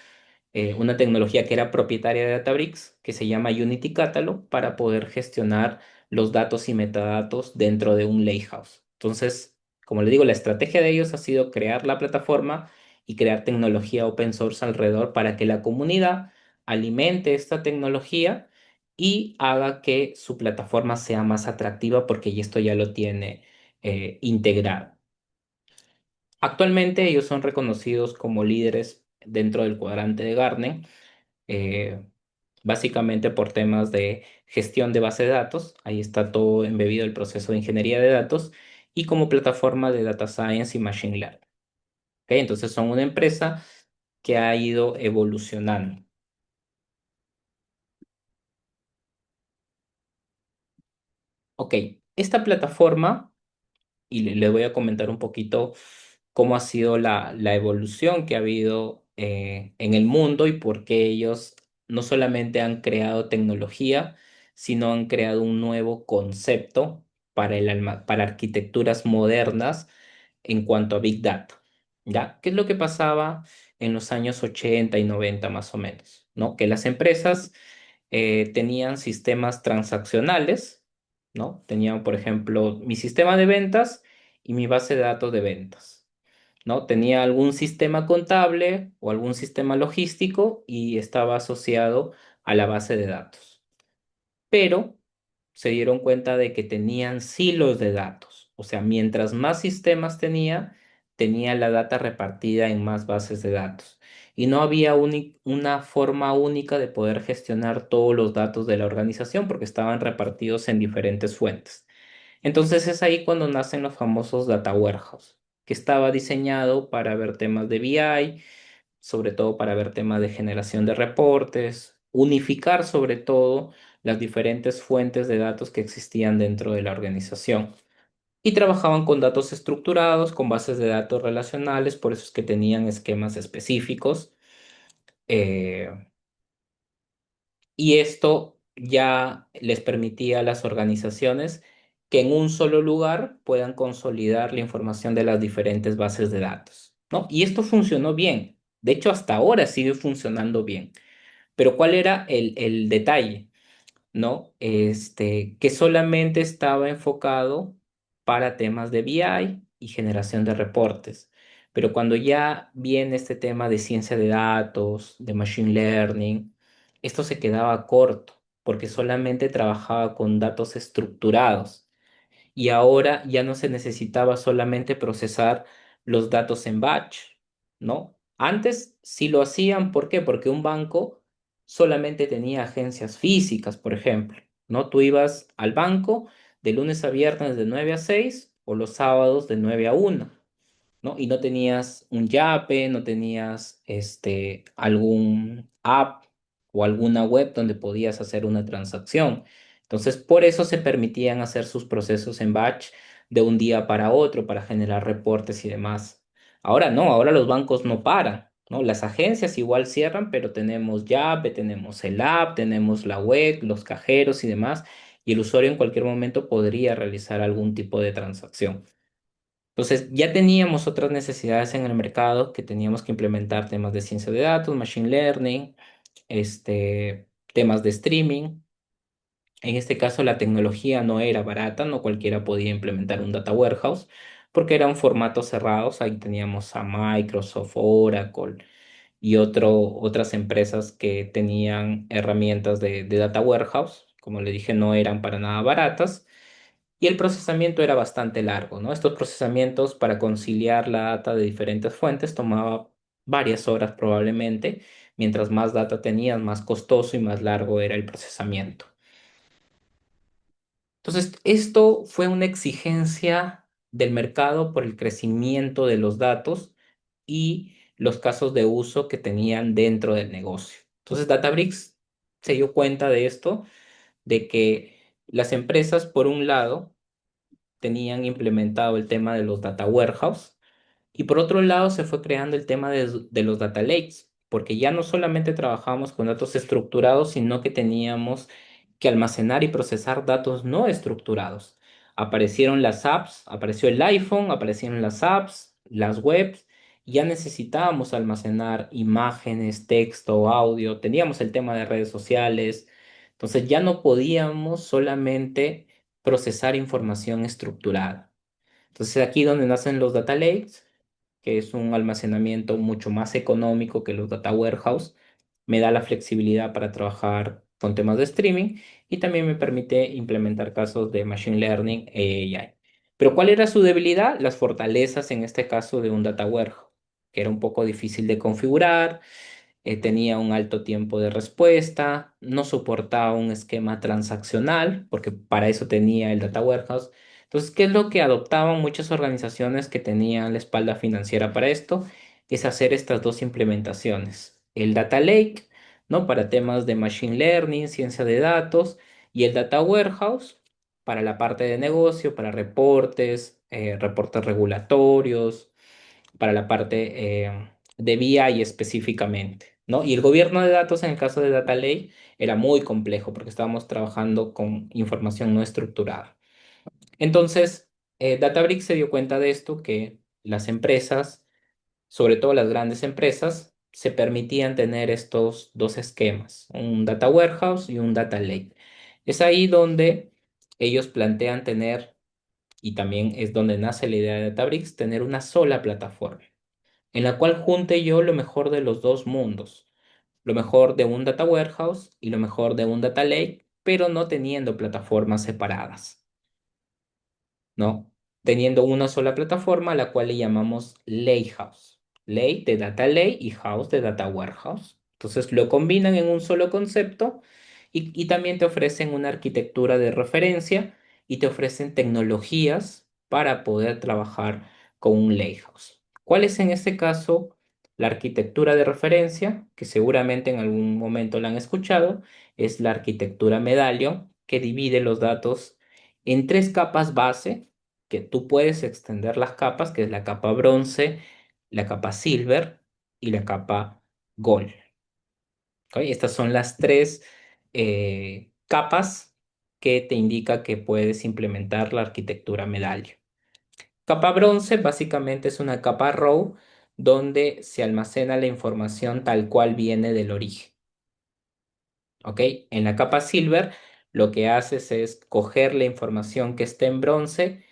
una tecnología que era propietaria de Databricks, que se llama Unity Catalog, para poder gestionar los datos y metadatos dentro de un lakehouse. Entonces, como le digo, la estrategia de ellos ha sido crear la plataforma y crear tecnología open source alrededor para que la comunidad alimente esta tecnología y haga que su plataforma sea más atractiva porque esto ya lo tiene integrado. Actualmente ellos son reconocidos como líderes dentro del cuadrante de Gartner, eh, básicamente por temas de gestión de base de datos. Ahí está todo embebido el proceso de ingeniería de datos y como plataforma de data science y machine learning. ¿Ok? Entonces son una empresa que ha ido evolucionando. Ok, esta plataforma, y le voy a comentar un poquito cómo ha sido la evolución que ha habido en el mundo y por qué ellos no solamente han creado tecnología, sino han creado un nuevo concepto para para arquitecturas modernas en cuanto a Big Data. ¿Ya? ¿Qué es lo que pasaba en los años 80 y 90 más o menos? ¿No? Que las empresas tenían sistemas transaccionales, ¿no? Tenían, por ejemplo, mi sistema de ventas y mi base de datos de ventas. ¿No? Tenía algún sistema contable o algún sistema logístico y estaba asociado a la base de datos. Pero se dieron cuenta de que tenían silos de datos. O sea, mientras más sistemas tenía la data repartida en más bases de datos. Y no había una forma única de poder gestionar todos los datos de la organización porque estaban repartidos en diferentes fuentes. Entonces es ahí cuando nacen los famosos data warehouse, que estaba diseñado para ver temas de BI, sobre todo para ver temas de generación de reportes, unificar sobre todo las diferentes fuentes de datos que existían dentro de la organización. Y trabajaban con datos estructurados, con bases de datos relacionales, por eso es que tenían esquemas específicos. eh, y esto ya les permitía a las organizaciones que en un solo lugar puedan consolidar la información de las diferentes bases de datos, ¿no? Y esto funcionó bien. De hecho, hasta ahora sigue funcionando bien. Pero ¿cuál era el detalle? ¿No? Que solamente estaba enfocado para temas de BI y generación de reportes. Pero cuando ya viene este tema de ciencia de datos, de machine learning, esto se quedaba corto, porque solamente trabajaba con datos estructurados y ahora ya no se necesitaba solamente procesar los datos en batch, ¿no? Antes sí lo hacían, ¿por qué? Porque un banco solamente tenía agencias físicas, por ejemplo, ¿no? Tú ibas al banco de lunes a viernes de 9 a 6 o los sábados de 9 a 1. ¿No? Y no tenías un Yape, no tenías algún app o alguna web donde podías hacer una transacción. Entonces, por eso se permitían hacer sus procesos en batch de un día para otro para generar reportes y demás. Ahora no, ahora los bancos no paran, ¿no? Las agencias igual cierran, pero tenemos Yape, tenemos el app, tenemos la web, los cajeros y demás, y el usuario en cualquier momento podría realizar algún tipo de transacción. Entonces, ya teníamos otras necesidades en el mercado que teníamos que implementar temas de ciencia de datos, machine learning, temas de streaming. En este caso, la tecnología no era barata, no cualquiera podía implementar un data warehouse porque eran formatos cerrados. Ahí teníamos a Microsoft, Oracle y otras empresas que tenían herramientas de data warehouse. Como le dije, no eran para nada baratas y el procesamiento era bastante largo, ¿no? Estos procesamientos para conciliar la data de diferentes fuentes tomaba varias horas probablemente. Mientras más data tenías, más costoso y más largo era el procesamiento. Entonces, esto fue una exigencia del mercado por el crecimiento de los datos y los casos de uso que tenían dentro del negocio. Entonces, Databricks se dio cuenta de esto, de que las empresas, por un lado, tenían implementado el tema de los data warehouse y por otro lado se fue creando el tema de los data lakes, porque ya no solamente trabajábamos con datos estructurados, sino que teníamos que almacenar y procesar datos no estructurados. Aparecieron las apps, apareció el iPhone, aparecieron las apps, las webs, y ya necesitábamos almacenar imágenes, texto, audio, teníamos el tema de redes sociales, entonces ya no podíamos solamente procesar información estructurada. Entonces aquí donde nacen los data lakes, que es un almacenamiento mucho más económico que los data warehouse, me da la flexibilidad para trabajar con temas de streaming y también me permite implementar casos de machine learning e AI. Pero ¿cuál era su debilidad? Las fortalezas en este caso de un data warehouse, que era un poco difícil de configurar, tenía un alto tiempo de respuesta, no soportaba un esquema transaccional, porque para eso tenía el data warehouse. Entonces, ¿qué es lo que adoptaban muchas organizaciones que tenían la espalda financiera para esto? Es hacer estas dos implementaciones. El data lake, ¿no? Para temas de machine learning, ciencia de datos, y el data warehouse para la parte de negocio, para reportes, reportes regulatorios, para la parte de BI específicamente, ¿no? Y el gobierno de datos en el caso de Data Lake era muy complejo porque estábamos trabajando con información no estructurada. Entonces, Databricks se dio cuenta de esto, que las empresas, sobre todo las grandes empresas, se permitían tener estos dos esquemas, un data warehouse y un data lake. Es ahí donde ellos plantean tener, y también es donde nace la idea de Databricks, tener una sola plataforma, en la cual junte yo lo mejor de los dos mundos, lo mejor de un data warehouse y lo mejor de un data lake, pero no teniendo plataformas separadas. ¿No? Teniendo una sola plataforma a la cual le llamamos Lakehouse. Lake de Data Lake y House de Data Warehouse. Entonces lo combinan en un solo concepto y también te ofrecen una arquitectura de referencia y te ofrecen tecnologías para poder trabajar con un Lakehouse. ¿Cuál es en este caso la arquitectura de referencia? Que seguramente en algún momento la han escuchado. Es la arquitectura Medallion, que divide los datos en tres capas base, que tú puedes extender las capas, que es la capa bronce, la capa silver y la capa gold. ¿Ok? Estas son las tres capas que te indica que puedes implementar la arquitectura medallo. Capa bronce básicamente es una capa raw donde se almacena la información tal cual viene del origen. ¿Ok? En la capa silver lo que haces es coger la información que esté en bronce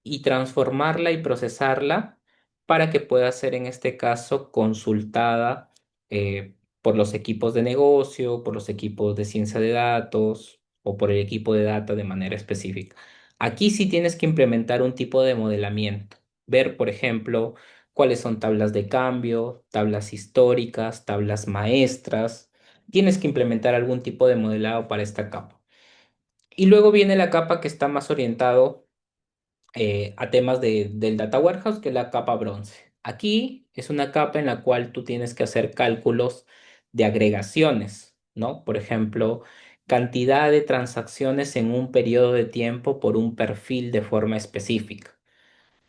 y transformarla y procesarla para que pueda ser en este caso consultada por los equipos de negocio, por los equipos de ciencia de datos o por el equipo de data de manera específica. Aquí sí tienes que implementar un tipo de modelamiento, ver, por ejemplo, cuáles son tablas de cambio, tablas históricas, tablas maestras. Tienes que implementar algún tipo de modelado para esta capa. Y luego viene la capa que está más orientado a temas del data warehouse, que es la capa bronce. Aquí es una capa en la cual tú tienes que hacer cálculos de agregaciones, ¿no? Por ejemplo, cantidad de transacciones en un periodo de tiempo por un perfil de forma específica.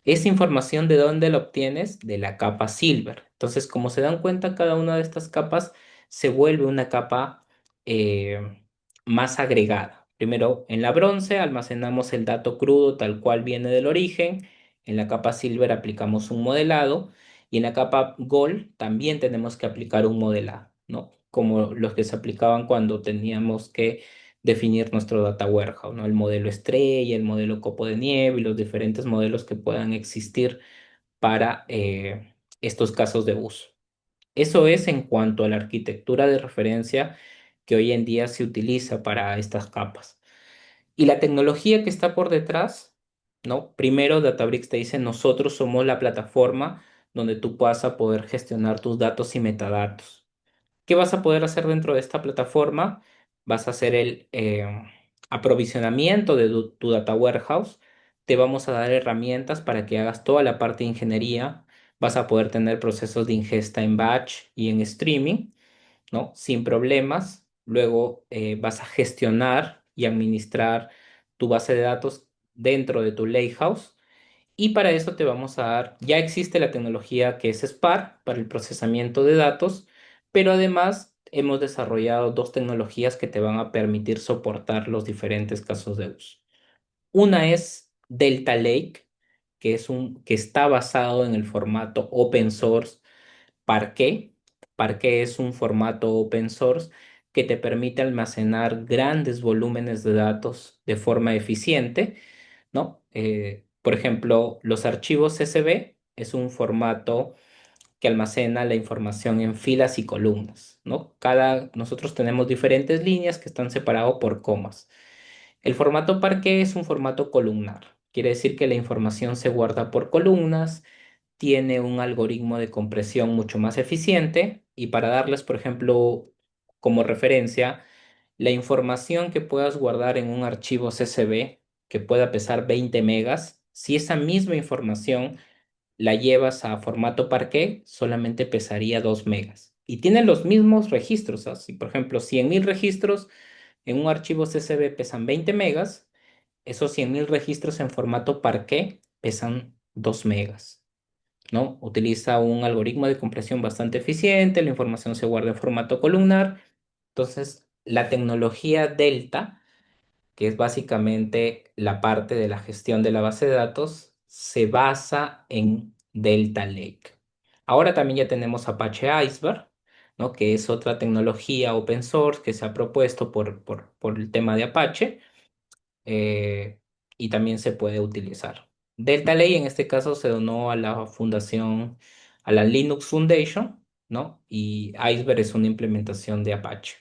Esa información, ¿de dónde la obtienes? De la capa Silver. Entonces, como se dan cuenta, cada una de estas capas se vuelve una capa más agregada. Primero, en la bronce almacenamos el dato crudo tal cual viene del origen. En la capa Silver aplicamos un modelado. Y en la capa Gold también tenemos que aplicar un modelado, ¿no? Como los que se aplicaban cuando teníamos que definir nuestro data warehouse, ¿no? El modelo estrella, el modelo copo de nieve y los diferentes modelos que puedan existir para estos casos de uso. Eso es en cuanto a la arquitectura de referencia que hoy en día se utiliza para estas capas. Y la tecnología que está por detrás, ¿no? Primero, Databricks te dice, nosotros somos la plataforma donde tú vas a poder gestionar tus datos y metadatos. ¿Qué vas a poder hacer dentro de esta plataforma? Vas a hacer el aprovisionamiento de tu data warehouse. Te vamos a dar herramientas para que hagas toda la parte de ingeniería. Vas a poder tener procesos de ingesta en batch y en streaming, ¿no? Sin problemas. Luego vas a gestionar y administrar tu base de datos dentro de tu lakehouse. Y para eso te vamos a dar, ya existe la tecnología que es Spark para el procesamiento de datos, pero además hemos desarrollado dos tecnologías que te van a permitir soportar los diferentes casos de uso. Una es Delta Lake, que está basado en el formato open source Parquet. Parquet es un formato open source que te permite almacenar grandes volúmenes de datos de forma eficiente, ¿no? Por ejemplo, los archivos CSV es un formato que almacena la información en filas y columnas, ¿no? Nosotros tenemos diferentes líneas que están separadas por comas. El formato Parquet es un formato columnar. Quiere decir que la información se guarda por columnas, tiene un algoritmo de compresión mucho más eficiente y para darles, por ejemplo, como referencia, la información que puedas guardar en un archivo CSV que pueda pesar 20 megas, si esa misma información la llevas a formato Parquet, solamente pesaría 2 megas. Y tiene los mismos registros. Así, por ejemplo, 100.000 registros en un archivo CSV pesan 20 megas, esos 100.000 registros en formato Parquet pesan 2 megas. ¿No? Utiliza un algoritmo de compresión bastante eficiente, la información se guarda en formato columnar. Entonces, la tecnología Delta que es básicamente la parte de la gestión de la base de datos, se basa en Delta Lake. Ahora también ya tenemos Apache Iceberg, ¿no? Que es otra tecnología open source que se ha propuesto por el tema de Apache, eh, y también se puede utilizar. Delta Lake en este caso se donó a la fundación, a la Linux Foundation, ¿no? Y Iceberg es una implementación de Apache.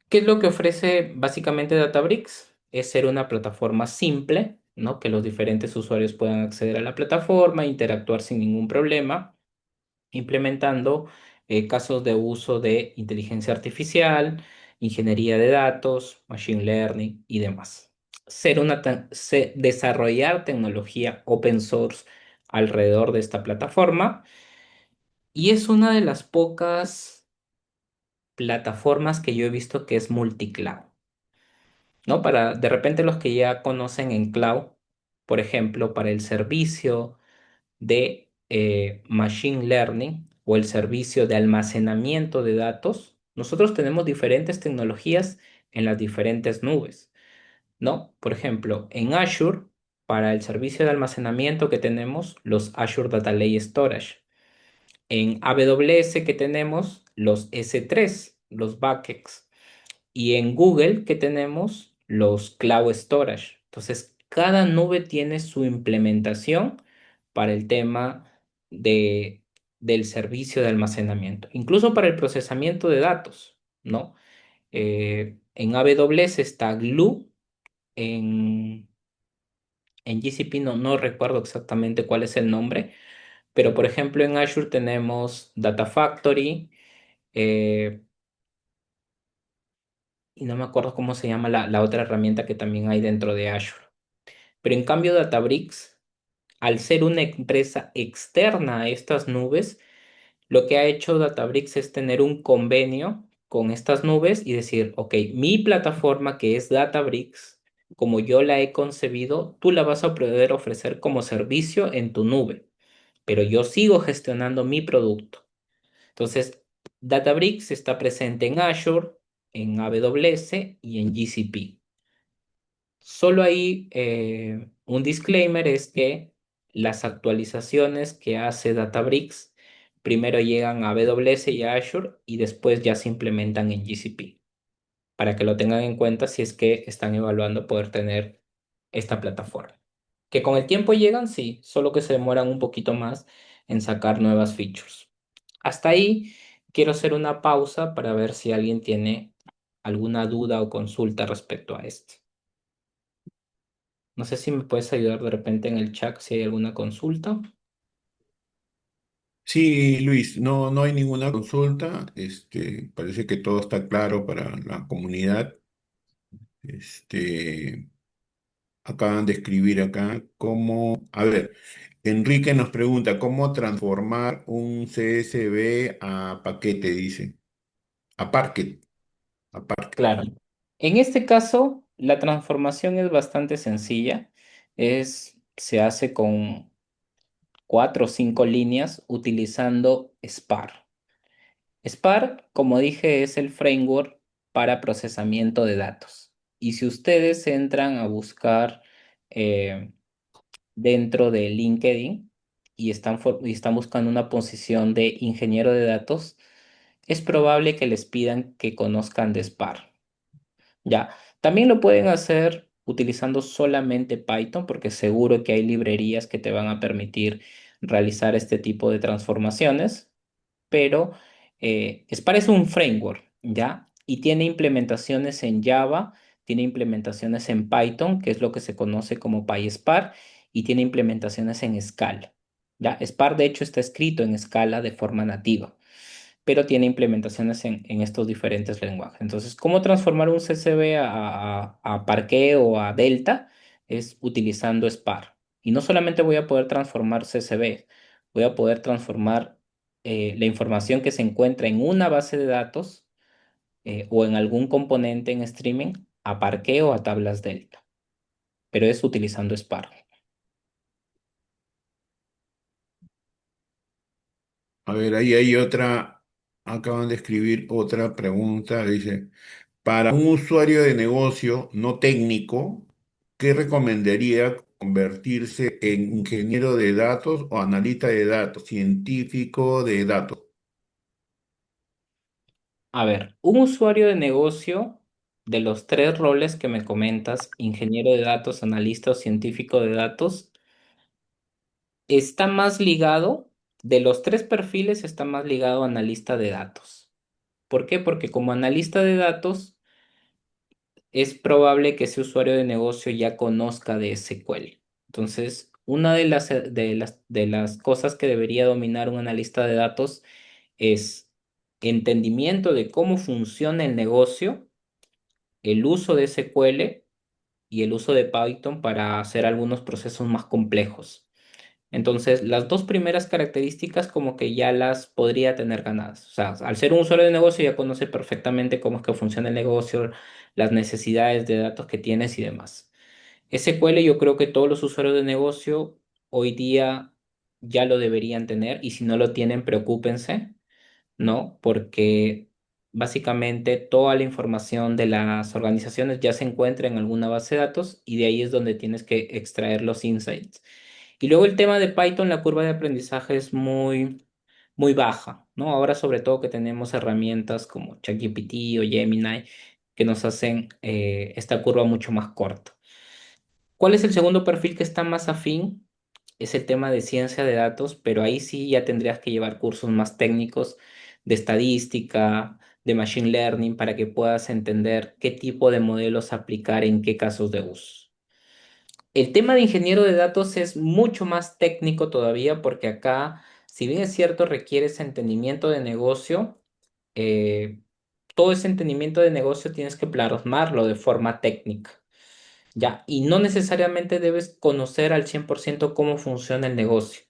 ¿Qué es lo que ofrece básicamente Databricks? Es ser una plataforma simple, ¿no? Que los diferentes usuarios puedan acceder a la plataforma, interactuar sin ningún problema, implementando casos de uso de inteligencia artificial, ingeniería de datos, machine learning y demás. Desarrollar tecnología open source alrededor de esta plataforma, y es una de las pocas plataformas que yo he visto que es multicloud, ¿no? Para de repente los que ya conocen en cloud, por ejemplo, para el servicio de Machine Learning o el servicio de almacenamiento de datos, nosotros tenemos diferentes tecnologías en las diferentes nubes, ¿no? Por ejemplo, en Azure, para el servicio de almacenamiento que tenemos, los Azure Data Lake Storage. En AWS que tenemos los S3, los buckets. Y en Google que tenemos los Cloud Storage. Entonces, cada nube tiene su implementación para el tema de, del servicio de almacenamiento, incluso para el procesamiento de datos, ¿no? En AWS está Glue, en, en GCP no recuerdo exactamente cuál es el nombre, pero por ejemplo en Azure tenemos Data Factory, eh, y no me acuerdo cómo se llama la otra herramienta que también hay dentro de Azure. Pero en cambio Databricks, al ser una empresa externa a estas nubes, lo que ha hecho Databricks es tener un convenio con estas nubes y decir, ok, mi plataforma que es Databricks, como yo la he concebido, tú la vas a poder ofrecer como servicio en tu nube, pero yo sigo gestionando mi producto. Entonces, Databricks está presente en Azure, en AWS y en GCP. Solo hay un disclaimer, es que las actualizaciones que hace Databricks primero llegan a AWS y a Azure y después ya se implementan en GCP, para que lo tengan en cuenta si es que están evaluando poder tener esta plataforma. Que con el tiempo llegan, sí, solo que se demoran un poquito más en sacar nuevas features. Hasta ahí quiero hacer una pausa para ver si alguien tiene alguna duda o consulta respecto a esto. No sé si me puedes ayudar de repente en el chat si hay alguna consulta. Sí, Luis, no hay ninguna consulta. Parece que todo está claro para la comunidad. Este, Acaban de escribir acá cómo, a ver, Enrique nos pregunta cómo transformar un CSV a paquete, dice, a Parquet, a Parquet. Claro. En este caso, la transformación es bastante sencilla. Se hace con 4 o 5 líneas utilizando Spark. Spark, como dije, es el framework para procesamiento de datos. Y si ustedes entran a buscar eh, dentro de LinkedIn y están buscando una posición de ingeniero de datos, es probable que les pidan que conozcan de Spark. Ya, también lo pueden hacer utilizando solamente Python, porque seguro que hay librerías que te van a permitir realizar este tipo de transformaciones, pero Spark es un framework, ¿ya? Y tiene implementaciones en Java, tiene implementaciones en Python, que es lo que se conoce como PySpark, y tiene implementaciones en Scala, ¿ya? Spark, de hecho, está escrito en Scala de forma nativa, pero tiene implementaciones en estos diferentes lenguajes. Entonces, ¿cómo transformar un CSV a Parquet o a Delta? Es utilizando Spark. Y no solamente voy a poder transformar CSV, voy a poder transformar la información que se encuentra en una base de datos o en algún componente en streaming a Parquet o a tablas Delta, pero es utilizando Spark. A ver, ahí hay otra, acaban de escribir otra pregunta, dice. Para un usuario de negocio no técnico, ¿qué recomendaría convertirse en ingeniero de datos o analista de datos, científico de datos? A ver, un usuario de negocio de los tres roles que me comentas, ingeniero de datos, analista o científico de datos, está más ligado, de los tres perfiles, está más ligado a analista de datos. ¿Por qué? Porque como analista de datos es probable que ese usuario de negocio ya conozca de SQL. Entonces, una de las cosas que debería dominar un analista de datos es entendimiento de cómo funciona el negocio, el uso de SQL y el uso de Python para hacer algunos procesos más complejos. Entonces, las dos primeras características como que ya las podría tener ganadas. O sea, al ser un usuario de negocio ya conoce perfectamente cómo es que funciona el negocio, las necesidades de datos que tienes y demás. SQL yo creo que todos los usuarios de negocio hoy día ya lo deberían tener y si no lo tienen, preocúpense, ¿no? Porque básicamente toda la información de las organizaciones ya se encuentra en alguna base de datos y de ahí es donde tienes que extraer los insights. Y luego el tema de Python, la curva de aprendizaje es muy, muy baja, ¿no? Ahora sobre todo que tenemos herramientas como ChatGPT o Gemini que nos hacen esta curva mucho más corta. ¿Cuál es el segundo perfil que está más afín? Es el tema de ciencia de datos, pero ahí sí ya tendrías que llevar cursos más técnicos de estadística, de machine learning, para que puedas entender qué tipo de modelos aplicar en qué casos de uso. El tema de ingeniero de datos es mucho más técnico todavía porque acá, si bien es cierto, requiere ese entendimiento de negocio, eh, todo ese entendimiento de negocio tienes que plasmarlo de forma técnica. Ya, y no necesariamente debes conocer al 100% cómo funciona el negocio.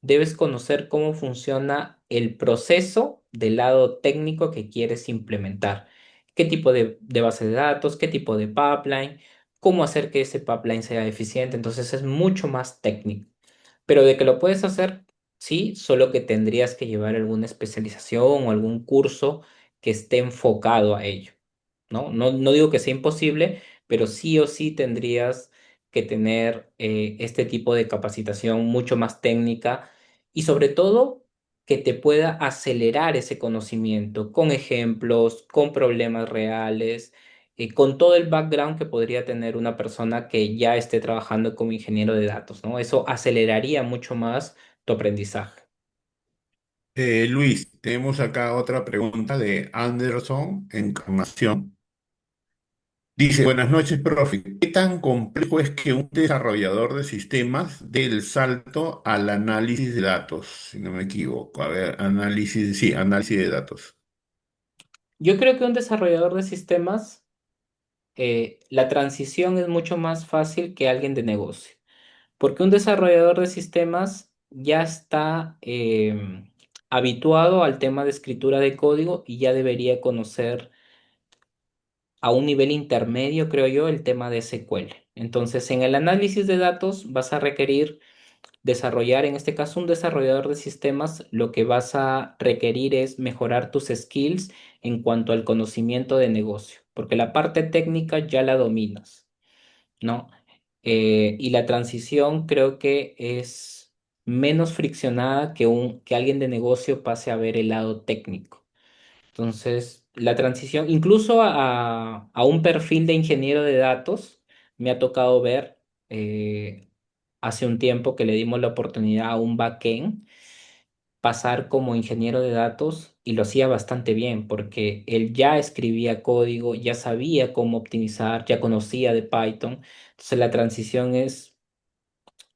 Debes conocer cómo funciona el proceso del lado técnico que quieres implementar. ¿Qué tipo de base de datos? ¿Qué tipo de pipeline? ¿Cómo hacer que ese pipeline sea eficiente? Entonces es mucho más técnico. Pero de que lo puedes hacer, sí, solo que tendrías que llevar alguna especialización o algún curso que esté enfocado a ello. ¿No? No digo que sea imposible, pero sí o sí tendrías que tener este tipo de capacitación mucho más técnica y sobre todo que te pueda acelerar ese conocimiento con ejemplos, con problemas reales, con todo el background que podría tener una persona que ya esté trabajando como ingeniero de datos, ¿no? Eso aceleraría mucho más tu aprendizaje. Luis, tenemos acá otra pregunta de Anderson Encarnación. Dice, buenas noches, profe. ¿Qué tan complejo es que un desarrollador de sistemas dé el salto al análisis de datos? Si no me equivoco. A ver, análisis, sí, análisis de datos. Yo creo que un desarrollador de sistemas la transición es mucho más fácil que alguien de negocio, porque un desarrollador de sistemas ya está habituado al tema de escritura de código y ya debería conocer a un nivel intermedio, creo yo, el tema de SQL. Entonces, en el análisis de datos vas a requerir desarrollar, en este caso, un desarrollador de sistemas, lo que vas a requerir es mejorar tus skills en cuanto al conocimiento de negocio, porque la parte técnica ya la dominas, ¿no? Y la transición creo que es menos friccionada que alguien de negocio pase a ver el lado técnico. Entonces, la transición, incluso a un perfil de ingeniero de datos, me ha tocado ver hace un tiempo que le dimos la oportunidad a un backend pasar como ingeniero de datos y lo hacía bastante bien porque él ya escribía código, ya sabía cómo optimizar, ya conocía de Python. Entonces, la transición es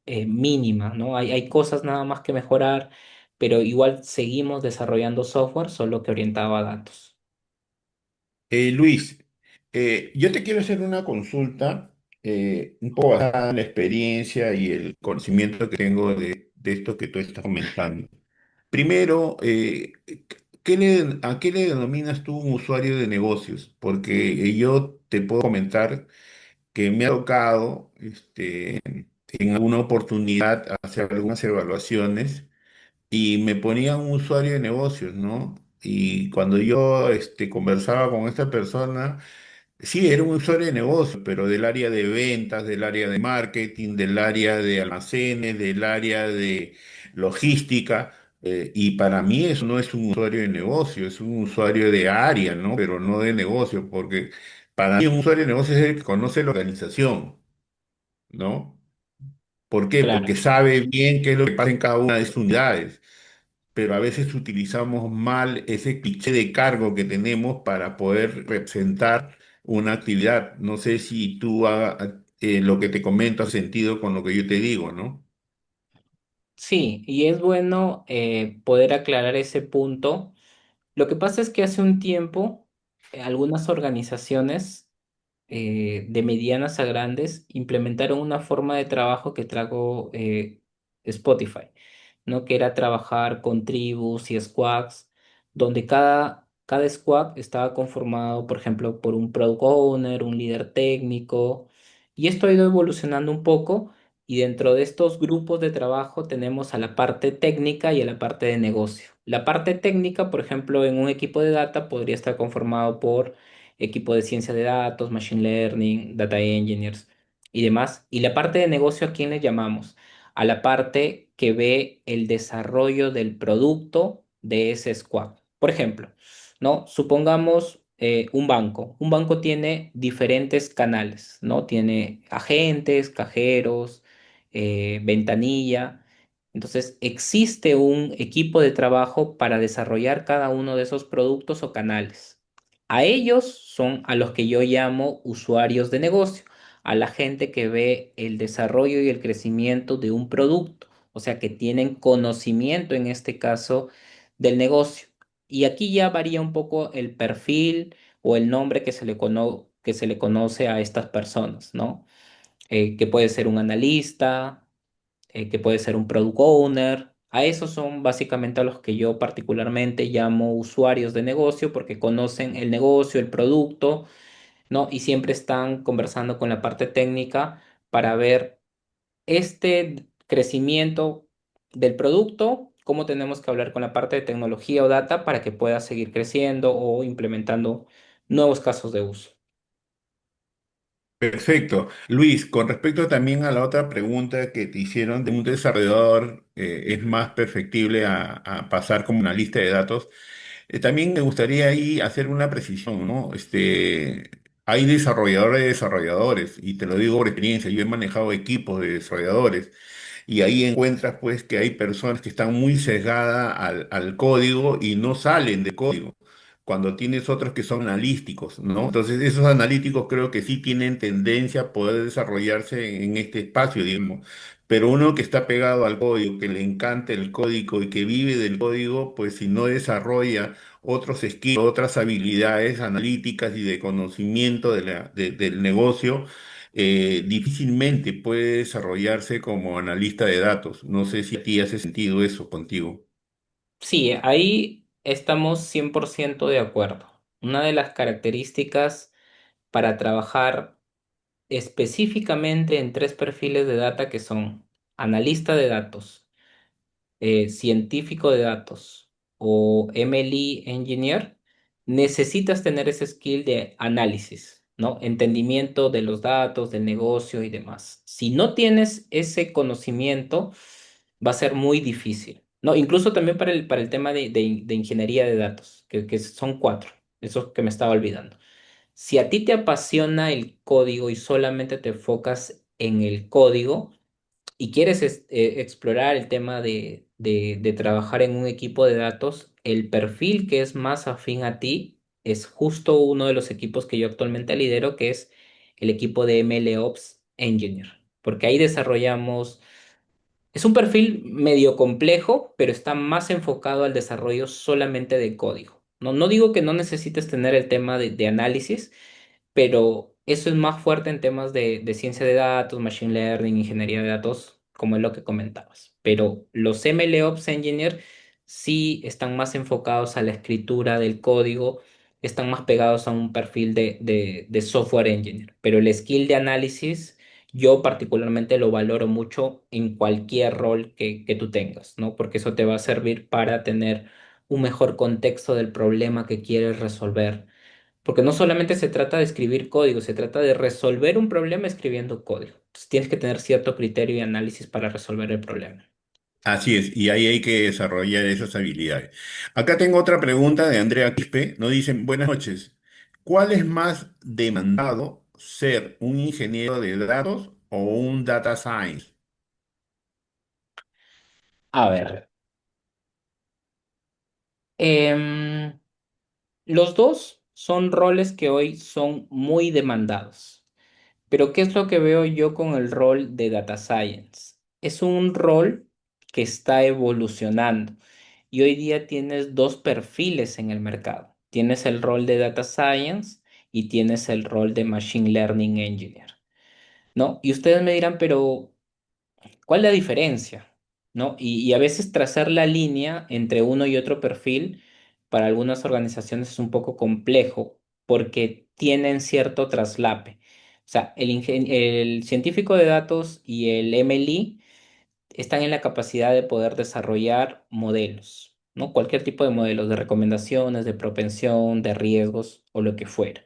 mínima, ¿no? Hay cosas nada más que mejorar, pero igual seguimos desarrollando software, solo que orientado a datos. Luis, yo te quiero hacer una consulta un poco basada en la experiencia y el conocimiento que tengo de esto que tú estás comentando. Primero, ¿a qué le denominas tú un usuario de negocios? Porque yo te puedo comentar que me ha tocado en alguna oportunidad hacer algunas evaluaciones y me ponían un usuario de negocios, ¿no? Y cuando yo conversaba con esta persona, Sí, era un usuario de negocio, pero del área de ventas, del área de marketing, del área de almacenes, del área de logística. Y para mí eso no es un usuario de negocio, es un usuario de área, ¿no? Pero no de negocio, porque para mí un usuario de negocio es el que conoce la organización, ¿no? ¿Por qué? Porque Claro. sabe bien qué es lo que pasa en cada una de sus unidades, pero a veces utilizamos mal ese cliché de cargo que tenemos para poder representar una actividad. No sé si lo que te comento ha sentido con lo que yo te digo, ¿no? Sí, y es bueno poder aclarar ese punto. Lo que pasa es que hace un tiempo algunas organizaciones de medianas a grandes implementaron una forma de trabajo que trajo Spotify, ¿no? Que era trabajar con tribus y squads, donde cada squad estaba conformado, por ejemplo, por un product owner, un líder técnico, y esto ha ido evolucionando un poco. Y dentro de estos grupos de trabajo tenemos a la parte técnica y a la parte de negocio. La parte técnica, por ejemplo, en un equipo de data podría estar conformado por equipo de ciencia de datos, machine learning, data engineers y demás. Y la parte de negocio, ¿a quién le llamamos? A la parte que ve el desarrollo del producto de ese squad. Por ejemplo, ¿no? Supongamos un banco. Un banco tiene diferentes canales, ¿no? Tiene agentes, cajeros, ventanilla. Entonces, existe un equipo de trabajo para desarrollar cada uno de esos productos o canales. A ellos son a los que yo llamo usuarios de negocio, a la gente que ve el desarrollo y el crecimiento de un producto, o sea, que tienen conocimiento en este caso del negocio. Y aquí ya varía un poco el perfil o el nombre que se le conoce a estas personas, ¿no? Que puede ser un analista, que puede ser un product owner. A esos son básicamente a los que yo particularmente llamo usuarios de negocio porque conocen el negocio, el producto, ¿no? Y siempre están conversando con la parte técnica para ver este crecimiento del producto, cómo tenemos que hablar con la parte de tecnología o data para que pueda seguir creciendo o implementando nuevos casos de uso. Perfecto. Luis, con respecto también a la otra pregunta que te hicieron de un desarrollador es más perfectible a pasar como una lista de datos. También me gustaría ahí hacer una precisión, ¿no? Hay desarrolladores de desarrolladores, y te lo digo por experiencia, yo he manejado equipos de desarrolladores, y ahí encuentras pues que hay personas que están muy sesgadas al código y no salen de código, cuando tienes otros que son analíticos, ¿no? Entonces esos analíticos creo que sí tienen tendencia a poder desarrollarse en este espacio, digamos. Pero uno que está pegado al código, que le encanta el código y que vive del código, pues si no desarrolla otros skills, otras habilidades analíticas y de conocimiento del negocio, difícilmente puede desarrollarse como analista de datos. No sé si a ti hace sentido eso contigo. Sí, ahí estamos 100% de acuerdo. Una de las características para trabajar específicamente en tres perfiles de data que son analista de datos, científico de datos o MLE engineer, necesitas tener ese skill de análisis, ¿no? Entendimiento de los datos, del negocio y demás. Si no tienes ese conocimiento, va a ser muy difícil, ¿no? Incluso también para el tema de ingeniería de datos, que son cuatro, esos que me estaba olvidando. Si a ti te apasiona el código y solamente te enfocas en el código, y quieres explorar el tema de trabajar en un equipo de datos, el perfil que es más afín a ti es justo uno de los equipos que yo actualmente lidero, que es el equipo de MLOps Engineer, porque ahí desarrollamos, es un perfil medio complejo, pero está más enfocado al desarrollo solamente de código. No, no digo que no necesites tener el tema de análisis, pero eso es más fuerte en temas de ciencia de datos, machine learning, ingeniería de datos, como es lo que comentabas. Pero los MLOps Engineer sí están más enfocados a la escritura del código, están más pegados a un perfil de software engineer. Pero el skill de análisis, yo particularmente lo valoro mucho en cualquier rol que tú tengas, ¿no? Porque eso te va a servir para tener un mejor contexto del problema que quieres resolver, Porque no solamente se trata de escribir código, se trata de resolver un problema escribiendo código. Entonces tienes que tener cierto criterio y análisis para resolver el problema. Así es, y ahí hay que desarrollar esas habilidades. Acá tengo otra pregunta de Andrea Quispe. Nos dicen, buenas noches. ¿Cuál es más demandado, ser un ingeniero de datos o un data science? A ver, em, los dos son roles que hoy son muy demandados. Pero ¿qué es lo que veo yo con el rol de Data Science? Es un rol que está evolucionando y hoy día tienes dos perfiles en el mercado. Tienes el rol de Data Science y tienes el rol de Machine Learning Engineer, ¿no? Y ustedes me dirán, pero ¿cuál es la diferencia? ¿No? Y a veces trazar la línea entre uno y otro perfil para algunas organizaciones es un poco complejo porque tienen cierto traslape. O sea, el científico de datos y el MLE están en la capacidad de poder desarrollar modelos, ¿no? Cualquier tipo de modelos de recomendaciones, de propensión, de riesgos o lo que fuera.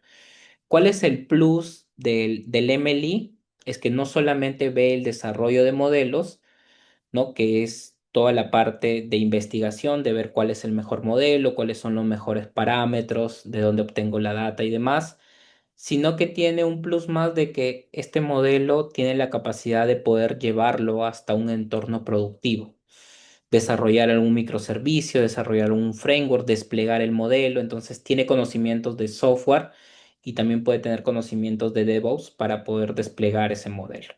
¿Cuál es el plus del MLE? Es que no solamente ve el desarrollo de modelos, ¿no? Que es toda la parte de investigación, de ver cuál es el mejor modelo, cuáles son los mejores parámetros, de dónde obtengo la data y demás, sino que tiene un plus más de que este modelo tiene la capacidad de poder llevarlo hasta un entorno productivo, desarrollar algún microservicio, desarrollar un framework, desplegar el modelo, entonces tiene conocimientos de software y también puede tener conocimientos de DevOps para poder desplegar ese modelo.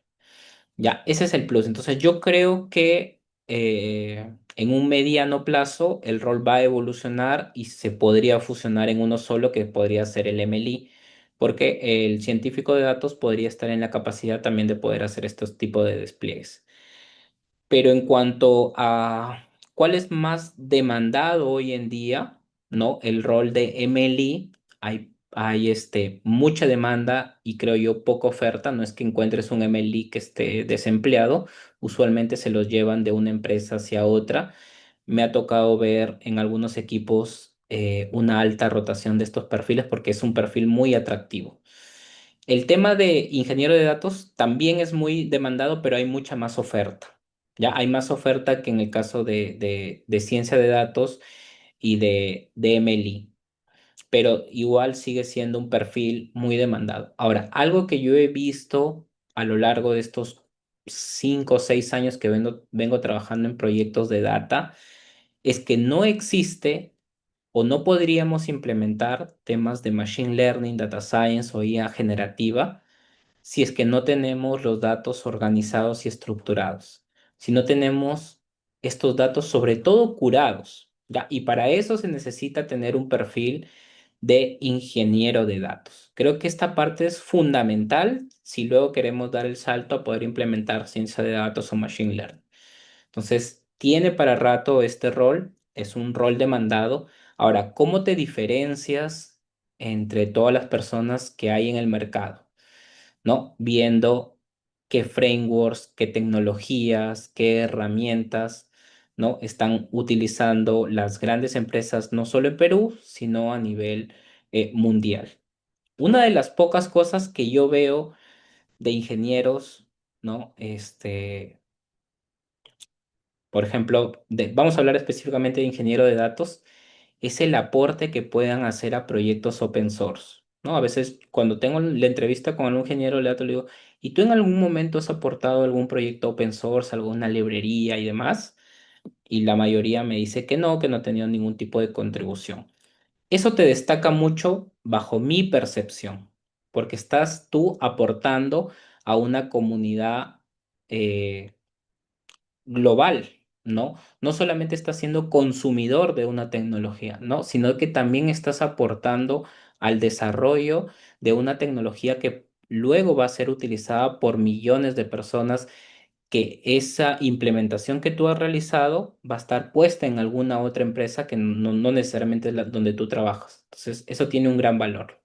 Ya, ese es el plus. Entonces yo creo que en un mediano plazo el rol va a evolucionar y se podría fusionar en uno solo que podría ser el MLE, porque el científico de datos podría estar en la capacidad también de poder hacer estos tipos de despliegues. Pero en cuanto a cuál es más demandado hoy en día, ¿no? El rol de MLE, hay mucha demanda y creo yo poca oferta. No es que encuentres un MLE que esté desempleado, usualmente se los llevan de una empresa hacia otra. Me ha tocado ver en algunos equipos una alta rotación de estos perfiles porque es un perfil muy atractivo. El tema de ingeniero de datos también es muy demandado, pero hay mucha más oferta. Ya hay más oferta que en el caso de ciencia de datos y de MLE, pero igual sigue siendo un perfil muy demandado. Ahora, algo que yo he visto a lo largo de estos 5 o 6 años que vengo trabajando en proyectos de data es que no existe o no podríamos implementar temas de machine learning, data science o IA generativa si es que no tenemos los datos organizados y estructurados, si no tenemos estos datos sobre todo curados, ¿ya? Y para eso se necesita tener un perfil de ingeniero de datos. Creo que esta parte es fundamental si luego queremos dar el salto a poder implementar ciencia de datos o machine learning. Entonces, tiene para rato este rol, es un rol demandado. Ahora, ¿cómo te diferencias entre todas las personas que hay en el mercado? ¿No? Viendo qué frameworks, qué tecnologías, qué herramientas, ¿no? Están utilizando las grandes empresas, no solo en Perú, sino a nivel mundial. Una de las pocas cosas que yo veo de ingenieros, ¿no? Por ejemplo, vamos a hablar específicamente de ingeniero de datos, es el aporte que puedan hacer a proyectos open source, ¿no? A veces cuando tengo la entrevista con algún ingeniero de datos, le digo, ¿y tú en algún momento has aportado algún proyecto open source, alguna librería y demás? Y la mayoría me dice que no ha tenido ningún tipo de contribución. Eso te destaca mucho bajo mi percepción, porque estás tú aportando a una comunidad eh, global, ¿no? No solamente estás siendo consumidor de una tecnología, ¿no? Sino que también estás aportando al desarrollo de una tecnología que luego va a ser utilizada por millones de personas, que esa implementación que tú has realizado va a estar puesta en alguna otra empresa que no necesariamente es donde tú trabajas. Entonces, eso tiene un gran valor.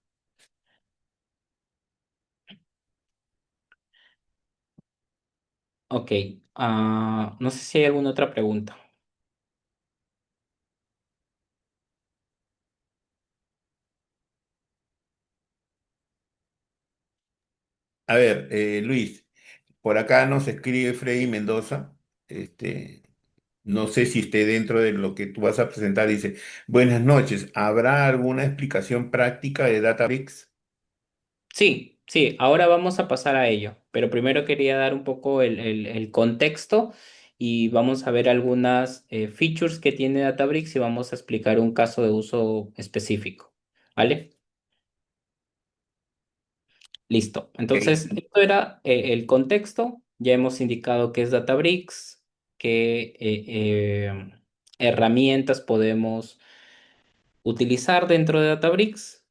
Ok, no sé si hay alguna otra pregunta. A ver, Luis, por acá nos escribe Freddy Mendoza. Este, no sé si esté dentro de lo que tú vas a presentar. Dice, buenas noches. ¿Habrá alguna explicación práctica de Databricks? Sí, sí, ahora vamos a pasar a ello, pero primero quería dar un poco el contexto y vamos a ver algunas features que tiene Databricks y vamos a explicar un caso de uso específico. ¿Vale? Listo. Ok. Entonces, esto era el contexto. Ya hemos indicado qué es Databricks, qué herramientas podemos utilizar dentro de Databricks.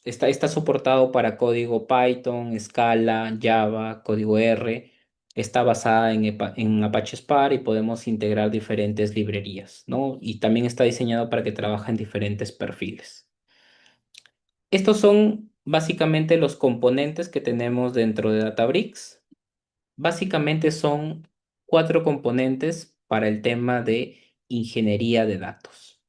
Está soportado para código Python, Scala, Java, código R. Está basada en Apache Spark y podemos integrar diferentes librerías, ¿no? Y también está diseñado para que trabaje en diferentes perfiles. Estos son básicamente los componentes que tenemos dentro de Databricks. Básicamente son cuatro componentes para el tema de ingeniería de datos.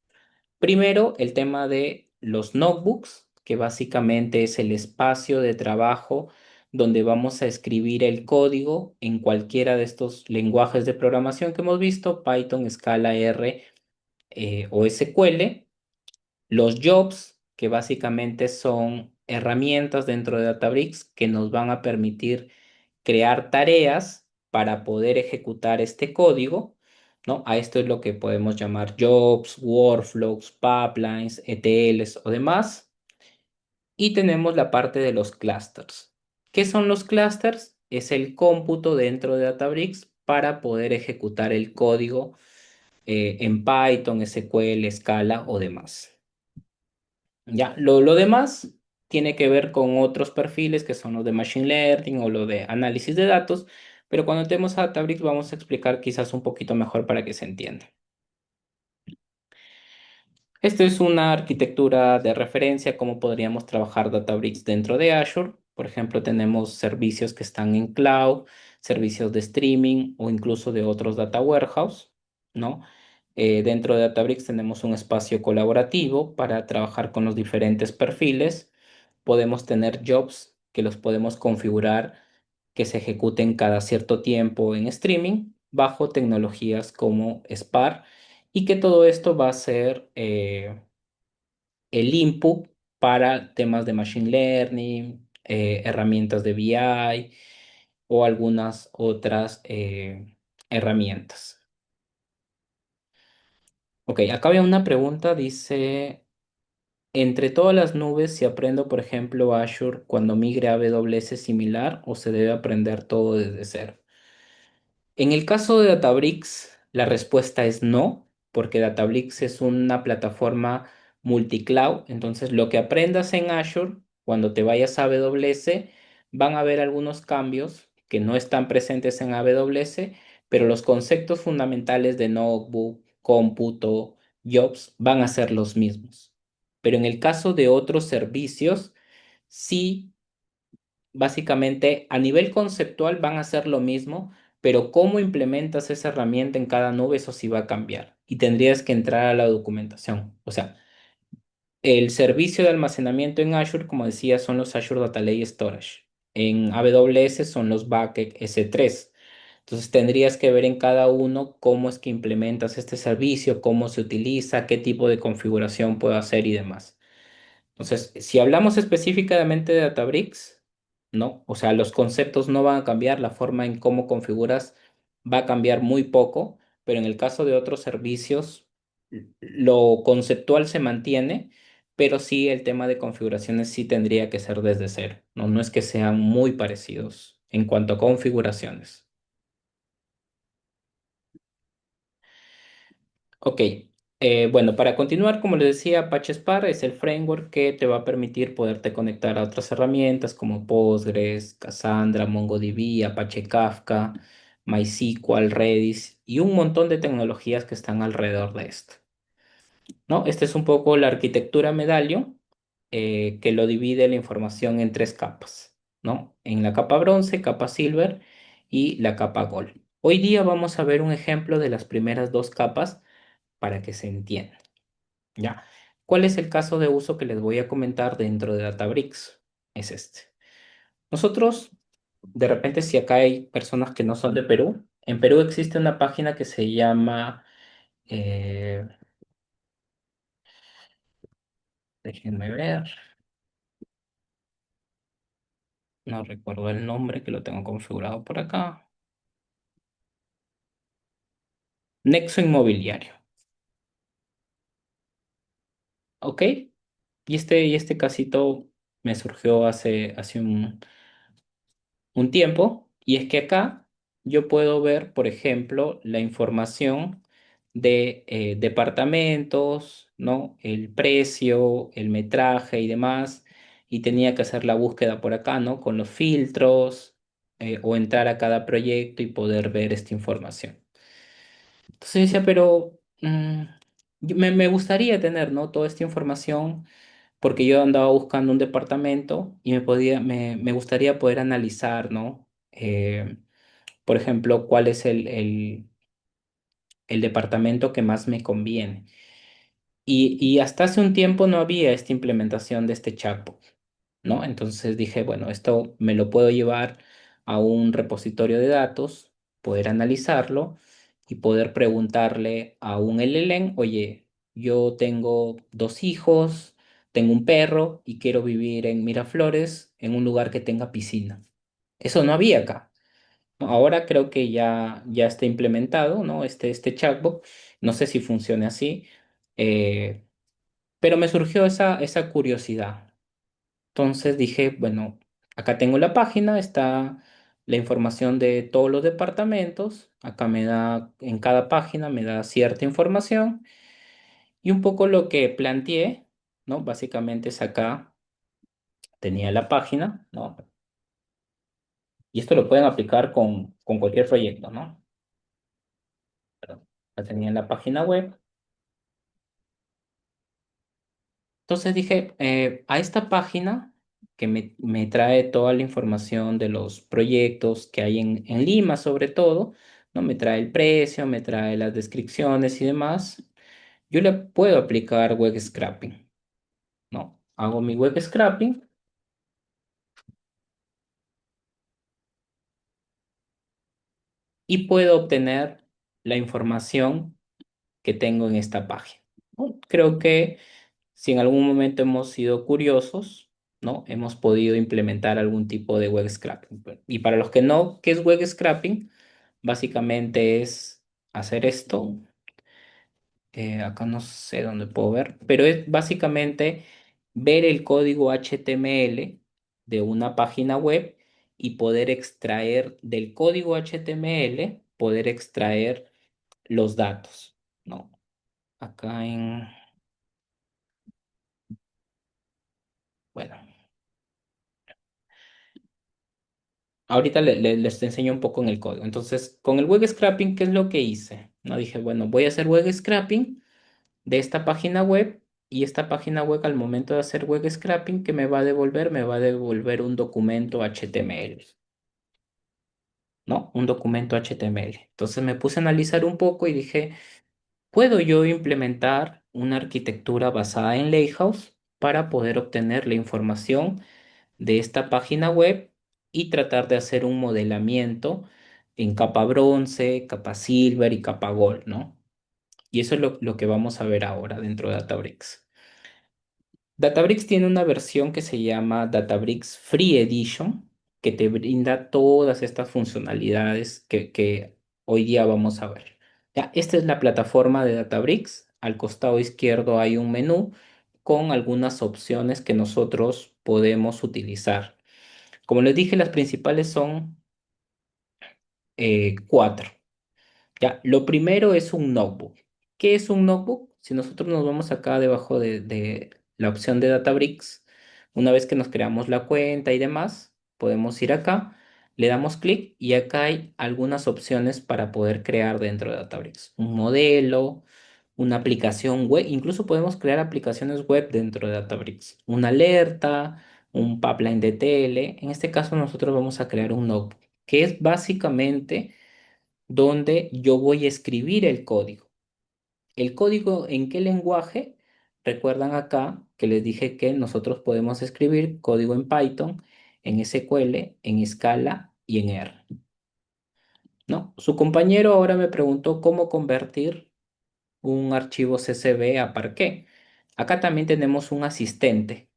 Primero, el tema de los notebooks, que básicamente es el espacio de trabajo donde vamos a escribir el código en cualquiera de estos lenguajes de programación que hemos visto, Python, Scala, R, o SQL. Los jobs, que básicamente son herramientas dentro de Databricks que nos van a permitir crear tareas para poder ejecutar este código, ¿no? A esto es lo que podemos llamar jobs, workflows, pipelines, ETLs o demás. Y tenemos la parte de los clusters. ¿Qué son los clusters? Es el cómputo dentro de Databricks para poder ejecutar el código en Python, SQL, Scala o demás. Ya, lo demás tiene que ver con otros perfiles que son los de Machine Learning o lo de análisis de datos, pero cuando tenemos a Databricks vamos a explicar quizás un poquito mejor para que se entienda. Esta es una arquitectura de referencia, cómo podríamos trabajar Databricks dentro de Azure. Por ejemplo, tenemos servicios que están en cloud, servicios de streaming o incluso de otros data warehouse, ¿no? Dentro de Databricks tenemos un espacio colaborativo para trabajar con los diferentes perfiles. Podemos tener jobs que los podemos configurar que se ejecuten cada cierto tiempo en streaming bajo tecnologías como Spark y que todo esto va a ser el input para temas de Machine Learning, herramientas de BI o algunas otras herramientas. Ok, acá había una pregunta, dice, entre todas las nubes, si aprendo, por ejemplo, Azure cuando migre a AWS similar o se debe aprender todo desde cero. En el caso de Databricks, la respuesta es no, porque Databricks es una plataforma multicloud. Entonces, lo que aprendas en Azure, cuando te vayas a AWS, van a haber algunos cambios que no están presentes en AWS, pero los conceptos fundamentales de notebook, cómputo, jobs van a ser los mismos. Pero en el caso de otros servicios, sí. Básicamente, a nivel conceptual van a ser lo mismo, pero cómo implementas esa herramienta en cada nube, eso sí va a cambiar. Y tendrías que entrar a la documentación. O sea, el servicio de almacenamiento en Azure, como decía, son los Azure Data Lake Storage. En AWS son los Bucket S3. Entonces tendrías que ver en cada uno cómo es que implementas este servicio, cómo se utiliza, qué tipo de configuración puedo hacer y demás. Entonces, si hablamos específicamente de Databricks, no, o sea, los conceptos no van a cambiar, la forma en cómo configuras va a cambiar muy poco, pero en el caso de otros servicios, lo conceptual se mantiene, pero sí el tema de configuraciones sí tendría que ser desde cero, no, no es que sean muy parecidos en cuanto a configuraciones. Ok, bueno, para continuar, como les decía, Apache Spark es el framework que te va a permitir poderte conectar a otras herramientas como Postgres, Cassandra, MongoDB, Apache Kafka, MySQL, Redis y un montón de tecnologías que están alrededor de esto, ¿no? Esta es un poco la arquitectura Medallion que lo divide la información en tres capas, ¿no? En la capa bronce, capa silver y la capa gold. Hoy día vamos a ver un ejemplo de las primeras dos capas para que se entienda, ¿ya? ¿Cuál es el caso de uso que les voy a comentar dentro de Databricks? Es este. Nosotros, de repente, si acá hay personas que no son de Perú, en Perú existe una página que se llama, eh, déjenme ver, no recuerdo el nombre que lo tengo configurado por acá, Nexo Inmobiliario, ¿ok? Y este casito me surgió hace un tiempo, y es que acá yo puedo ver, por ejemplo, la información de departamentos, ¿no? El precio, el metraje y demás, y tenía que hacer la búsqueda por acá, ¿no? Con los filtros, o entrar a cada proyecto y poder ver esta información. Entonces decía, pero me gustaría tener, ¿no? Toda esta información porque yo andaba buscando un departamento y me gustaría poder analizar, ¿no? Por ejemplo, cuál es el departamento que más me conviene. Y hasta hace un tiempo no había esta implementación de este chatbot, ¿no? Entonces dije, bueno, esto me lo puedo llevar a un repositorio de datos, poder analizarlo y poder preguntarle a un LLM, oye, yo tengo dos hijos, tengo un perro y quiero vivir en Miraflores, en un lugar que tenga piscina. Eso no había acá. Ahora creo que ya está implementado, ¿no? Este chatbot. No sé si funciona así, eh, pero me surgió esa curiosidad. Entonces dije, bueno, acá tengo la página, está la información de todos los departamentos. Acá me da, en cada página me da cierta información y un poco lo que planteé, ¿no? Básicamente es acá, tenía la página, ¿no? Y esto lo pueden aplicar con cualquier proyecto, ¿no? Perdón. La tenía en la página web. Entonces dije, a esta página que me trae toda la información de los proyectos que hay en Lima, sobre todo, ¿no? Me trae el precio, me trae las descripciones y demás. Yo le puedo aplicar web scraping, ¿no? Hago mi web scraping y puedo obtener la información que tengo en esta página, ¿no? Creo que si en algún momento hemos sido curiosos, ¿no? Hemos podido implementar algún tipo de web scraping. Y para los que no, ¿qué es web scraping? Básicamente es hacer esto. Acá no sé dónde puedo ver, pero es básicamente ver el código HTML de una página web y poder extraer del código HTML, poder extraer los datos, ¿no? Acá bueno. Ahorita les enseño un poco en el código. Entonces, con el web scraping, ¿qué es lo que hice? No dije, bueno, voy a hacer web scraping de esta página web y esta página web al momento de hacer web scraping, ¿qué me va a devolver? Me va a devolver un documento HTML, ¿no? Un documento HTML. Entonces me puse a analizar un poco y dije, ¿puedo yo implementar una arquitectura basada en Lighthouse para poder obtener la información de esta página web y tratar de hacer un modelamiento en capa bronce, capa silver y capa gold, ¿no? Y eso es lo que vamos a ver ahora dentro de Databricks. Databricks tiene una versión que se llama Databricks Free Edition, que te brinda todas estas funcionalidades que hoy día vamos a ver. Ya, esta es la plataforma de Databricks. Al costado izquierdo hay un menú con algunas opciones que nosotros podemos utilizar. Como les dije, las principales son cuatro. Ya, lo primero es un notebook. ¿Qué es un notebook? Si nosotros nos vamos acá debajo de la opción de Databricks, una vez que nos creamos la cuenta y demás, podemos ir acá, le damos clic y acá hay algunas opciones para poder crear dentro de Databricks. Un modelo, una aplicación web, incluso podemos crear aplicaciones web dentro de Databricks. Una alerta, un pipeline de tele. En este caso nosotros vamos a crear un notebook, que es básicamente donde yo voy a escribir el código. ¿El código en qué lenguaje? Recuerdan acá que les dije que nosotros podemos escribir código en Python en SQL, en Scala y en R, ¿no? Su compañero ahora me preguntó cómo convertir un archivo CSV a Parquet. Acá también tenemos un asistente.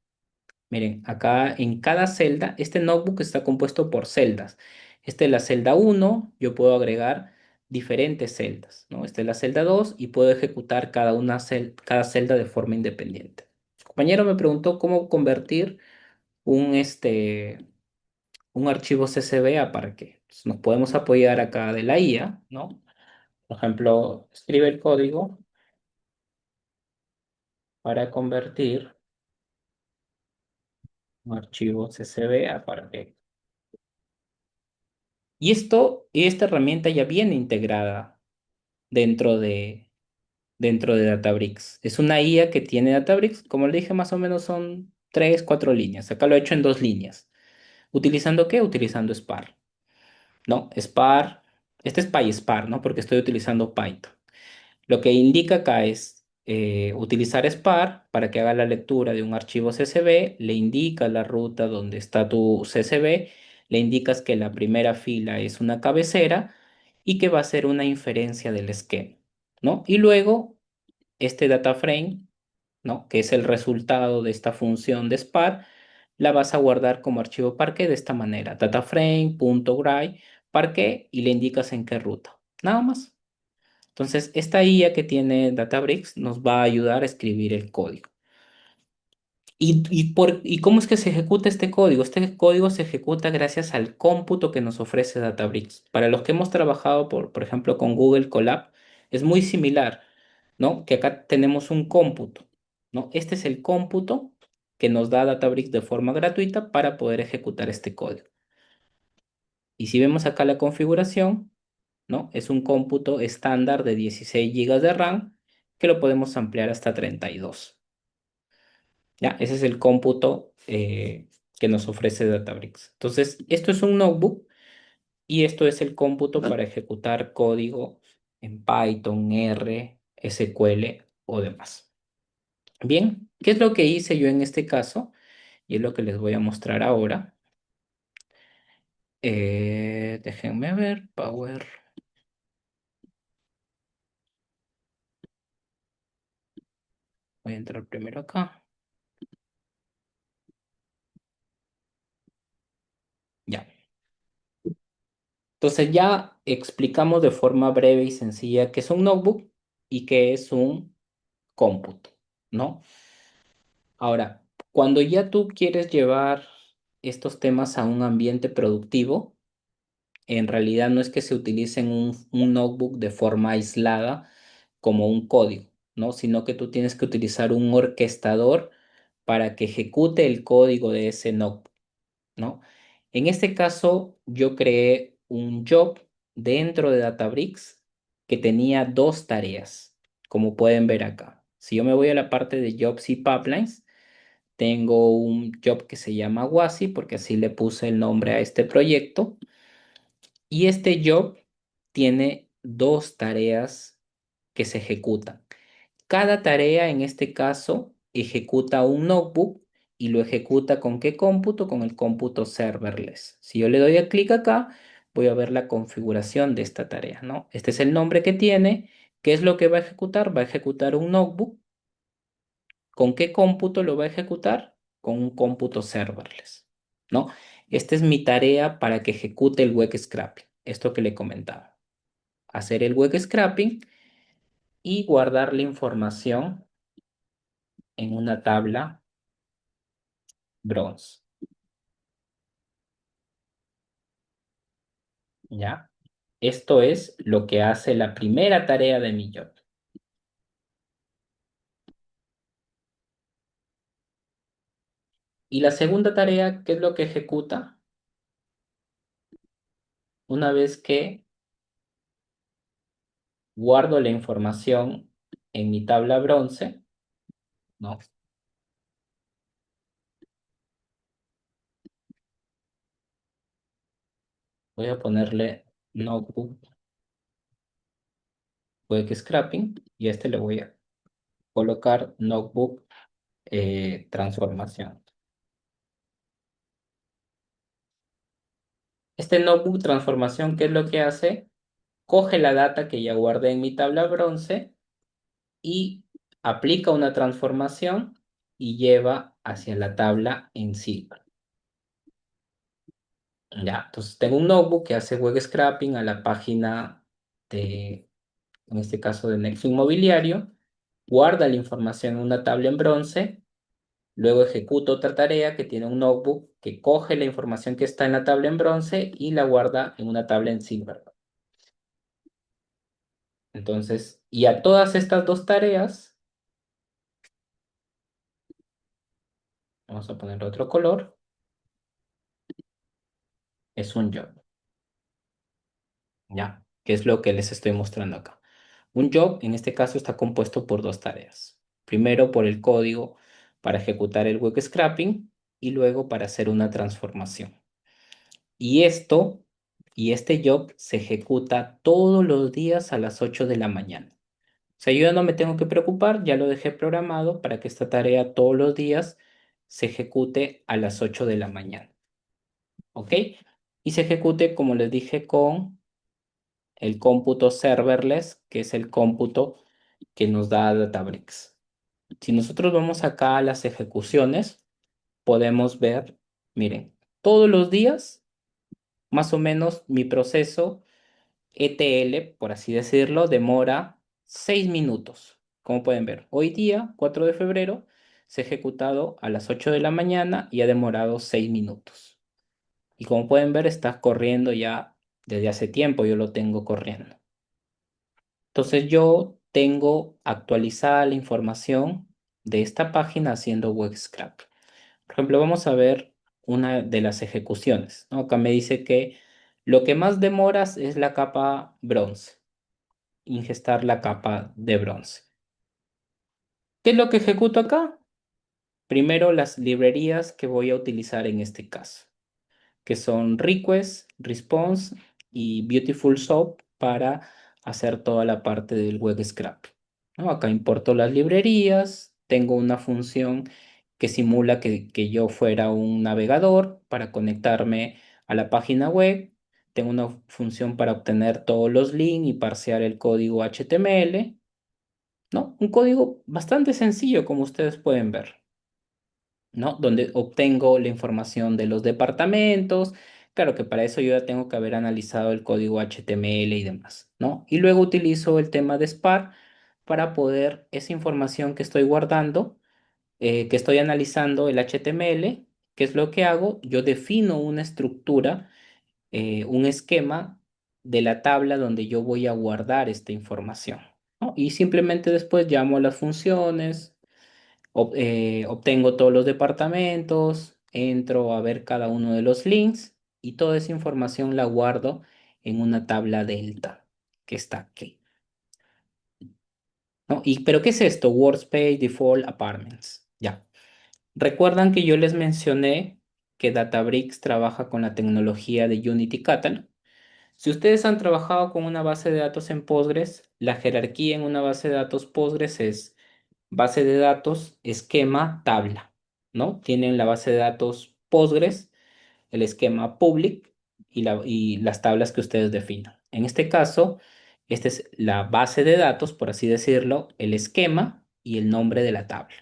Miren, acá en cada celda, este notebook está compuesto por celdas. Esta es la celda uno, yo puedo agregar diferentes celdas, ¿no? Esta es la celda 2 y puedo ejecutar cada celda de forma independiente. Su compañero me preguntó cómo convertir un, un archivo CSV a Parquet. Entonces, nos podemos apoyar acá de la IA, ¿no? Por ejemplo, escribe el código para convertir un archivo CSV a Parquet. Y esta herramienta ya viene integrada dentro dentro de Databricks. Es una IA que tiene Databricks, como le dije, más o menos son 3, 4 líneas. Acá lo he hecho en 2 líneas. ¿Utilizando qué? Utilizando Spark. ¿No? Spark, este es PySpark, ¿no? Porque estoy utilizando Python. Lo que indica acá es utilizar Spark para que haga la lectura de un archivo CSV, le indica la ruta donde está tu CSV, le indicas que la primera fila es una cabecera y que va a ser una inferencia del esquema, ¿no? Y luego este data frame, ¿no? Que es el resultado de esta función de Spark, la vas a guardar como archivo Parquet de esta manera, dataframe.gray Parquet y le indicas en qué ruta. Nada más. Entonces, esta IA que tiene Databricks nos va a ayudar a escribir el código. ¿Y cómo es que se ejecuta este código? Este código se ejecuta gracias al cómputo que nos ofrece Databricks. Para los que hemos trabajado, por ejemplo, con Google Colab, es muy similar, ¿no? Que acá tenemos un cómputo, ¿no? Este es el cómputo que nos da Databricks de forma gratuita para poder ejecutar este código. Y si vemos acá la configuración, ¿no? Es un cómputo estándar de 16 gigas de RAM que lo podemos ampliar hasta 32. ¿Ya? Ese es el cómputo que nos ofrece Databricks. Entonces, esto es un notebook y esto es el cómputo para ejecutar código en Python, R, SQL o demás. Bien, ¿qué es lo que hice yo en este caso? Y es lo que les voy a mostrar ahora. Déjenme ver, Power. Voy a entrar primero acá. Ya. Entonces ya explicamos de forma breve y sencilla qué es un notebook y qué es un cómputo, ¿no? Ahora, cuando ya tú quieres llevar estos temas a un ambiente productivo, en realidad no es que se utilicen un notebook de forma aislada como un código, ¿no? Sino que tú tienes que utilizar un orquestador para que ejecute el código de ese notebook, ¿no? En este caso, yo creé un job dentro de Databricks que tenía dos tareas, como pueden ver acá. Si yo me voy a la parte de Jobs y Pipelines, tengo un job que se llama WASI, porque así le puse el nombre a este proyecto, y este job tiene dos tareas que se ejecutan. Cada tarea, en este caso, ejecuta un notebook y lo ejecuta ¿con qué cómputo? Con el cómputo serverless. Si yo le doy a clic acá, voy a ver la configuración de esta tarea, ¿no? Este es el nombre que tiene. ¿Qué es lo que va a ejecutar? Va a ejecutar un notebook. ¿Con qué cómputo lo va a ejecutar? Con un cómputo serverless, ¿no? Esta es mi tarea para que ejecute el web scraping, esto que le comentaba. Hacer el web scraping y guardar la información en una tabla bronce, ¿ya? Esto es lo que hace la primera tarea de mi job. Y la segunda tarea, ¿qué es lo que ejecuta? Una vez que guardo la información en mi tabla bronce, ¿no? Voy a ponerle notebook web scrapping y a este le voy a colocar notebook transformación. Este notebook transformación, ¿qué es lo que hace? Coge la data que ya guardé en mi tabla bronce y aplica una transformación y lleva hacia la tabla en Silver. Ya, entonces tengo un notebook que hace web scraping a la página de, en este caso de Nexo Inmobiliario, guarda la información en una tabla en bronce, luego ejecuta otra tarea que tiene un notebook que coge la información que está en la tabla en bronce y la guarda en una tabla en Silver. Entonces, y a todas estas dos tareas, vamos a poner otro color, es un job, ¿ya? Que es lo que les estoy mostrando acá. Un job, en este caso, está compuesto por dos tareas. Primero, por el código para ejecutar el web scraping y luego para hacer una transformación. Y esto, y este job se ejecuta todos los días a las 8 de la mañana. O sea, yo ya no me tengo que preocupar, ya lo dejé programado para que esta tarea todos los días se ejecute a las 8 de la mañana. ¿Ok? Y se ejecute, como les dije, con el cómputo serverless, que es el cómputo que nos da Databricks. Si nosotros vamos acá a las ejecuciones, podemos ver, miren, todos los días, más o menos mi proceso ETL, por así decirlo, demora 6 minutos. Como pueden ver, hoy día, 4 de febrero, se ha ejecutado a las 8 de la mañana y ha demorado 6 minutos. Y como pueden ver, está corriendo ya desde hace tiempo, yo lo tengo corriendo. Entonces yo tengo actualizada la información de esta página haciendo web scrap. Por ejemplo, vamos a ver una de las ejecuciones, ¿no? Acá me dice que lo que más demoras es la capa bronce, ingestar la capa de bronce. ¿Qué es lo que ejecuto acá? Primero las librerías que voy a utilizar en este caso, que son Request, Response y Beautiful Soap para hacer toda la parte del web scrap, ¿no? Acá importo las librerías, tengo una función que simula que yo fuera un navegador para conectarme a la página web. Tengo una función para obtener todos los links y parsear el código HTML, ¿no? Un código bastante sencillo, como ustedes pueden ver, ¿no? Donde obtengo la información de los departamentos. Claro que para eso yo ya tengo que haber analizado el código HTML y demás, ¿no? Y luego utilizo el tema de SPAR para poder esa información que estoy guardando, que estoy analizando el HTML. ¿Qué es lo que hago? Yo defino una estructura, un esquema de la tabla donde yo voy a guardar esta información, ¿no? Y simplemente después llamo a las funciones, obtengo todos los departamentos, entro a ver cada uno de los links y toda esa información la guardo en una tabla delta que está aquí, ¿no? ¿Pero qué es esto? Workspace Default Apartments. Ya. Recuerdan que yo les mencioné que Databricks trabaja con la tecnología de Unity Catalog. Si ustedes han trabajado con una base de datos en Postgres, la jerarquía en una base de datos Postgres es base de datos, esquema, tabla, ¿no? Tienen la base de datos Postgres, el esquema public y las tablas que ustedes definan. En este caso, esta es la base de datos, por así decirlo, el esquema y el nombre de la tabla.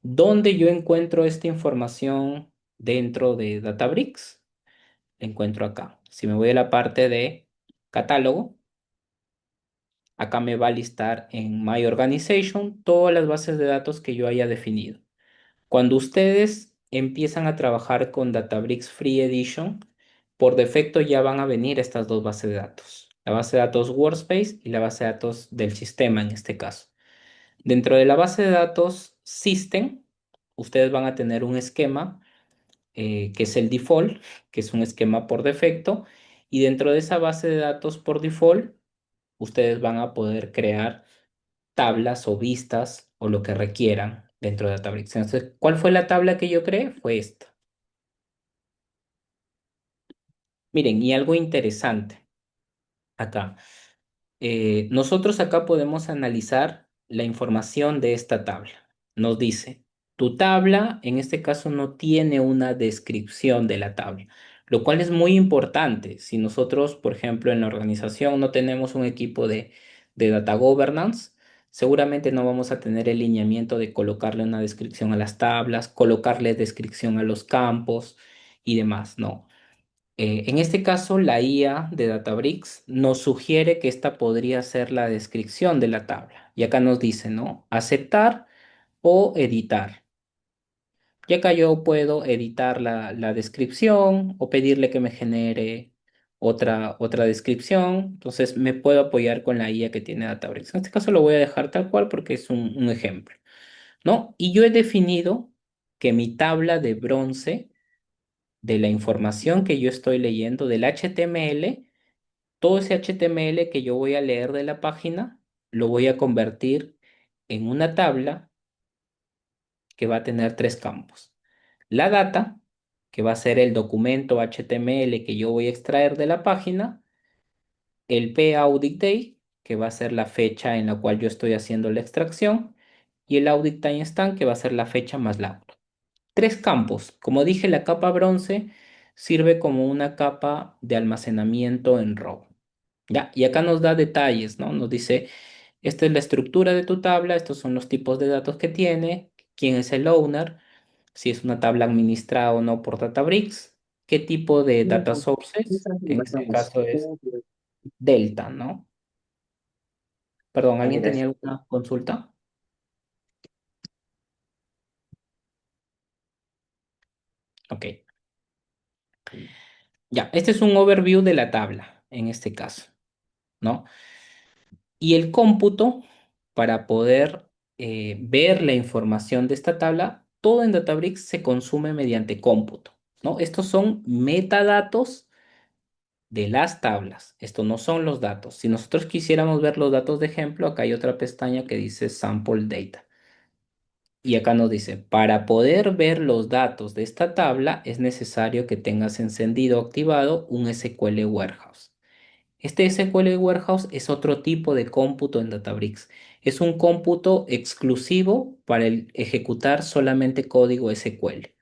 ¿Dónde yo encuentro esta información dentro de Databricks? La encuentro acá. Si me voy a la parte de catálogo, acá me va a listar en My Organization todas las bases de datos que yo haya definido. Cuando ustedes empiezan a trabajar con Databricks Free Edition, por defecto ya van a venir estas dos bases de datos. La base de datos Workspace y la base de datos del sistema en este caso. Dentro de la base de datos System, ustedes van a tener un esquema que es el default, que es un esquema por defecto. Y dentro de esa base de datos por default, ustedes van a poder crear tablas o vistas o lo que requieran dentro de Databricks. Entonces, ¿cuál fue la tabla que yo creé? Fue esta. Miren, y algo interesante acá. Nosotros acá podemos analizar la información de esta tabla. Nos dice, tu tabla en este caso no tiene una descripción de la tabla. lo cual es muy importante. Si nosotros, por ejemplo, en la organización no tenemos un equipo de data governance, seguramente no vamos a tener el lineamiento de colocarle una descripción a las tablas, colocarle descripción a los campos y demás, ¿no? En este caso, la IA de Databricks nos sugiere que esta podría ser la descripción de la tabla. Y acá nos dice, ¿no? Aceptar o editar. Y acá yo puedo editar la descripción o pedirle que me genere otra descripción. Entonces me puedo apoyar con la IA que tiene Databricks. En este caso lo voy a dejar tal cual porque es un ejemplo, ¿no? Y yo he definido que mi tabla de bronce de la información que yo estoy leyendo del HTML, todo ese HTML que yo voy a leer de la página, lo voy a convertir en una tabla que va a tener tres campos. La data, que va a ser el documento HTML que yo voy a extraer de la página, el P-Audit Day, que va a ser la fecha en la cual yo estoy haciendo la extracción, y el Audit Timestamp, que va a ser la fecha más la hora. Tres campos. Como dije, la capa bronce sirve como una capa de almacenamiento en RAW. ¿Ya? Y acá nos da detalles, ¿no? Nos dice, esta es la estructura de tu tabla, estos son los tipos de datos que tiene, quién es el owner, si es una tabla administrada o no por Databricks, qué tipo de data sources, en este caso es Delta, ¿no? Perdón, ¿alguien Mira, tenía alguna consulta? Ok, ya, este es un overview de la tabla, en este caso, ¿no? Y el cómputo, para poder ver la información de esta tabla, todo en Databricks se consume mediante cómputo, ¿no? Estos son metadatos de las tablas. Estos no son los datos. Si nosotros quisiéramos ver los datos de ejemplo, acá hay otra pestaña que dice Sample Data. Y acá nos dice, para poder ver los datos de esta tabla es necesario que tengas encendido o activado un SQL Warehouse. Este SQL Warehouse es otro tipo de cómputo en Databricks. Es un cómputo exclusivo para ejecutar solamente código SQL.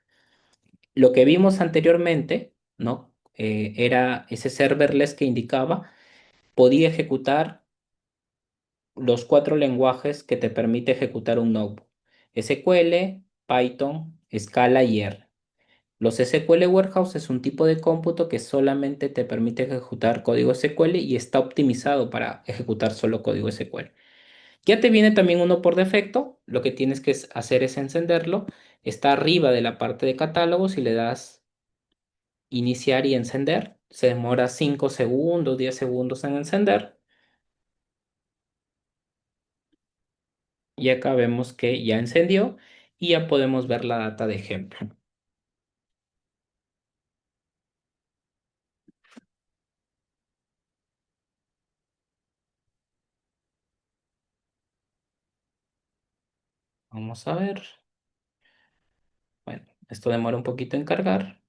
Lo que vimos anteriormente, ¿no? Era ese serverless que indicaba, podía ejecutar los cuatro lenguajes que te permite ejecutar un notebook: SQL, Python, Scala y R. Los SQL Warehouse es un tipo de cómputo que solamente te permite ejecutar código SQL y está optimizado para ejecutar solo código SQL. Ya te viene también uno por defecto, lo que tienes que hacer es encenderlo. Está arriba de la parte de catálogos y le das iniciar y encender. Se demora 5 segundos, 10 segundos en encender. Y acá vemos que ya encendió y ya podemos ver la data de ejemplo. Vamos a ver. Bueno, esto demora un poquito en cargar.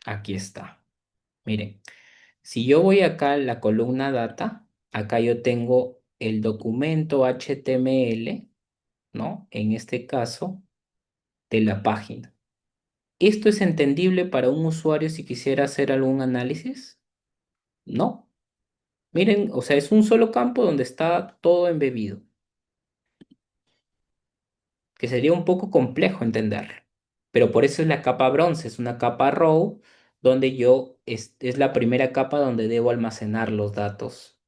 Aquí está. Miren, si yo voy acá a la columna data, acá yo tengo el documento HTML, ¿no? En este caso, de la página. ¿Esto es entendible para un usuario si quisiera hacer algún análisis? No. Miren, o sea, es un solo campo donde está todo embebido, que sería un poco complejo entenderlo. Pero por eso es la capa bronce, es una capa raw donde es la primera capa donde debo almacenar los datos,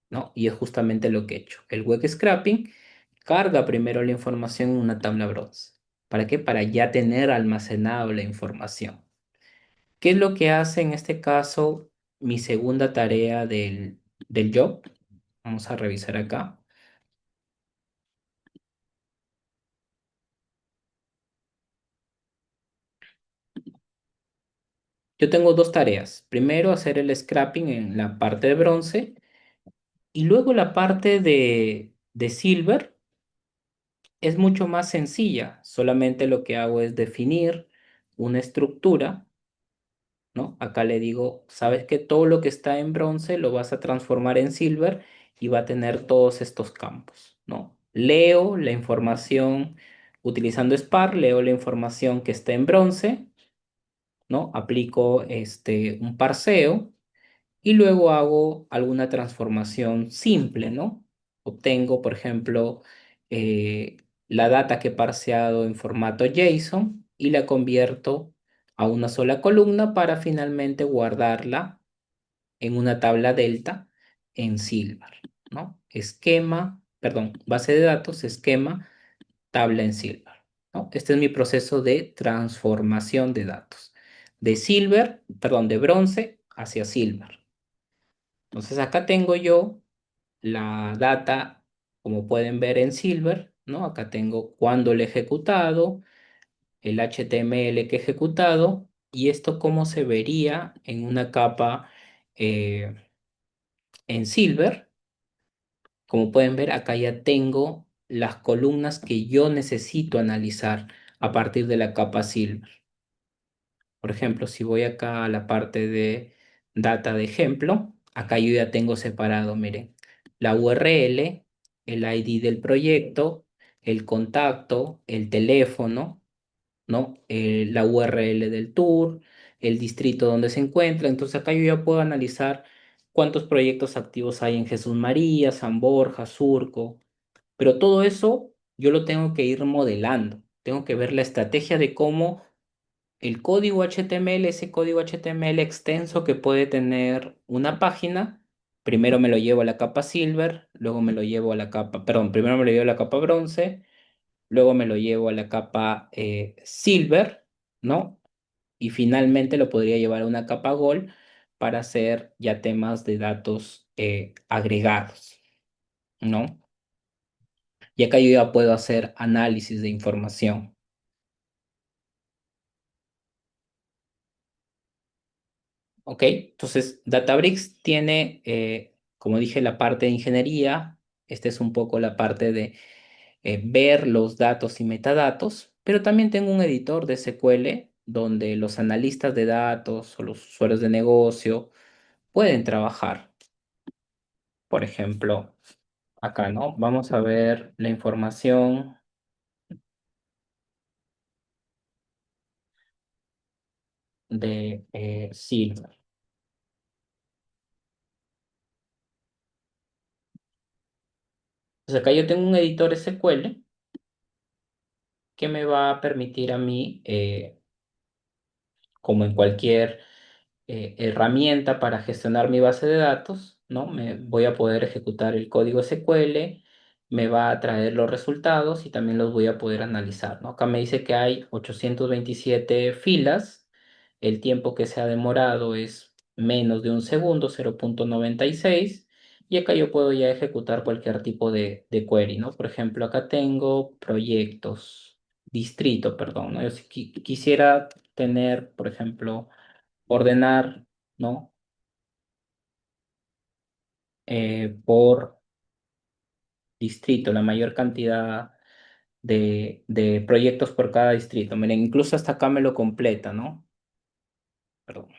¿no? Y es justamente lo que he hecho. El web scraping carga primero la información en una tabla bronce. ¿Para qué? Para ya tener almacenado la información. ¿Qué es lo que hace en este caso mi segunda tarea del job? Vamos a revisar acá. Yo tengo dos tareas. Primero, hacer el scrapping en la parte de bronce y luego la parte de silver es mucho más sencilla. Solamente lo que hago es definir una estructura, ¿no? Acá le digo, sabes que todo lo que está en bronce lo vas a transformar en silver y va a tener todos estos campos, ¿no? Leo la información utilizando SPAR, leo la información que está en bronce ¿no? Aplico un parseo y luego hago alguna transformación simple, ¿no? Obtengo, por ejemplo, eh, la data que he parseado en formato JSON y la convierto a una sola columna para finalmente guardarla en una tabla delta en Silver, ¿no? Esquema, perdón, base de datos, esquema, tabla en Silver, ¿no? Este es mi proceso de transformación de datos. De Silver, perdón, de bronce hacia Silver. Entonces acá tengo yo la data, como pueden ver en Silver, ¿no? Acá tengo cuándo lo he ejecutado, el HTML que he ejecutado y esto cómo se vería en una capa eh, en Silver. Como pueden ver, acá ya tengo las columnas que yo necesito analizar a partir de la capa Silver. Por ejemplo, si voy acá a la parte de data de ejemplo, acá yo ya tengo separado, miren, la URL, el ID del proyecto, el contacto, el teléfono, ¿no? La URL del tour, el distrito donde se encuentra. Entonces acá yo ya puedo analizar cuántos proyectos activos hay en Jesús María, San Borja, Surco, pero todo eso yo lo tengo que ir modelando. Tengo que ver la estrategia de cómo el código HTML, ese código HTML extenso que puede tener una página, primero me lo llevo a la capa silver, luego me lo llevo a la capa, perdón, primero me lo llevo a la capa bronce, luego me lo llevo a la capa silver, ¿no? Y finalmente lo podría llevar a una capa gold para hacer ya temas de datos agregados, ¿no? Y acá yo ya puedo hacer análisis de información. ¿Ok? Entonces, Databricks tiene, como dije, la parte de ingeniería. Esta es un poco la parte de ver los datos y metadatos, pero también tengo un editor de SQL donde los analistas de datos o los usuarios de negocio pueden trabajar. Por ejemplo, acá, ¿no? Vamos a ver la información de Silver. Entonces, acá yo tengo un editor SQL que me va a permitir a mí, como en cualquier herramienta para gestionar mi base de datos, ¿no? Me voy a poder ejecutar el código SQL, me va a traer los resultados y también los voy a poder analizar, ¿no? Acá me dice que hay 827 filas, el tiempo que se ha demorado es menos de un segundo, 0,96, y acá yo puedo ya ejecutar cualquier tipo de query, ¿no? Por ejemplo, acá tengo proyectos, distrito, perdón, ¿no? Yo si quisiera tener, por ejemplo, ordenar, ¿no? Por distrito, la mayor cantidad de proyectos por cada distrito. Miren, incluso hasta acá me lo completa, ¿no? Perdón.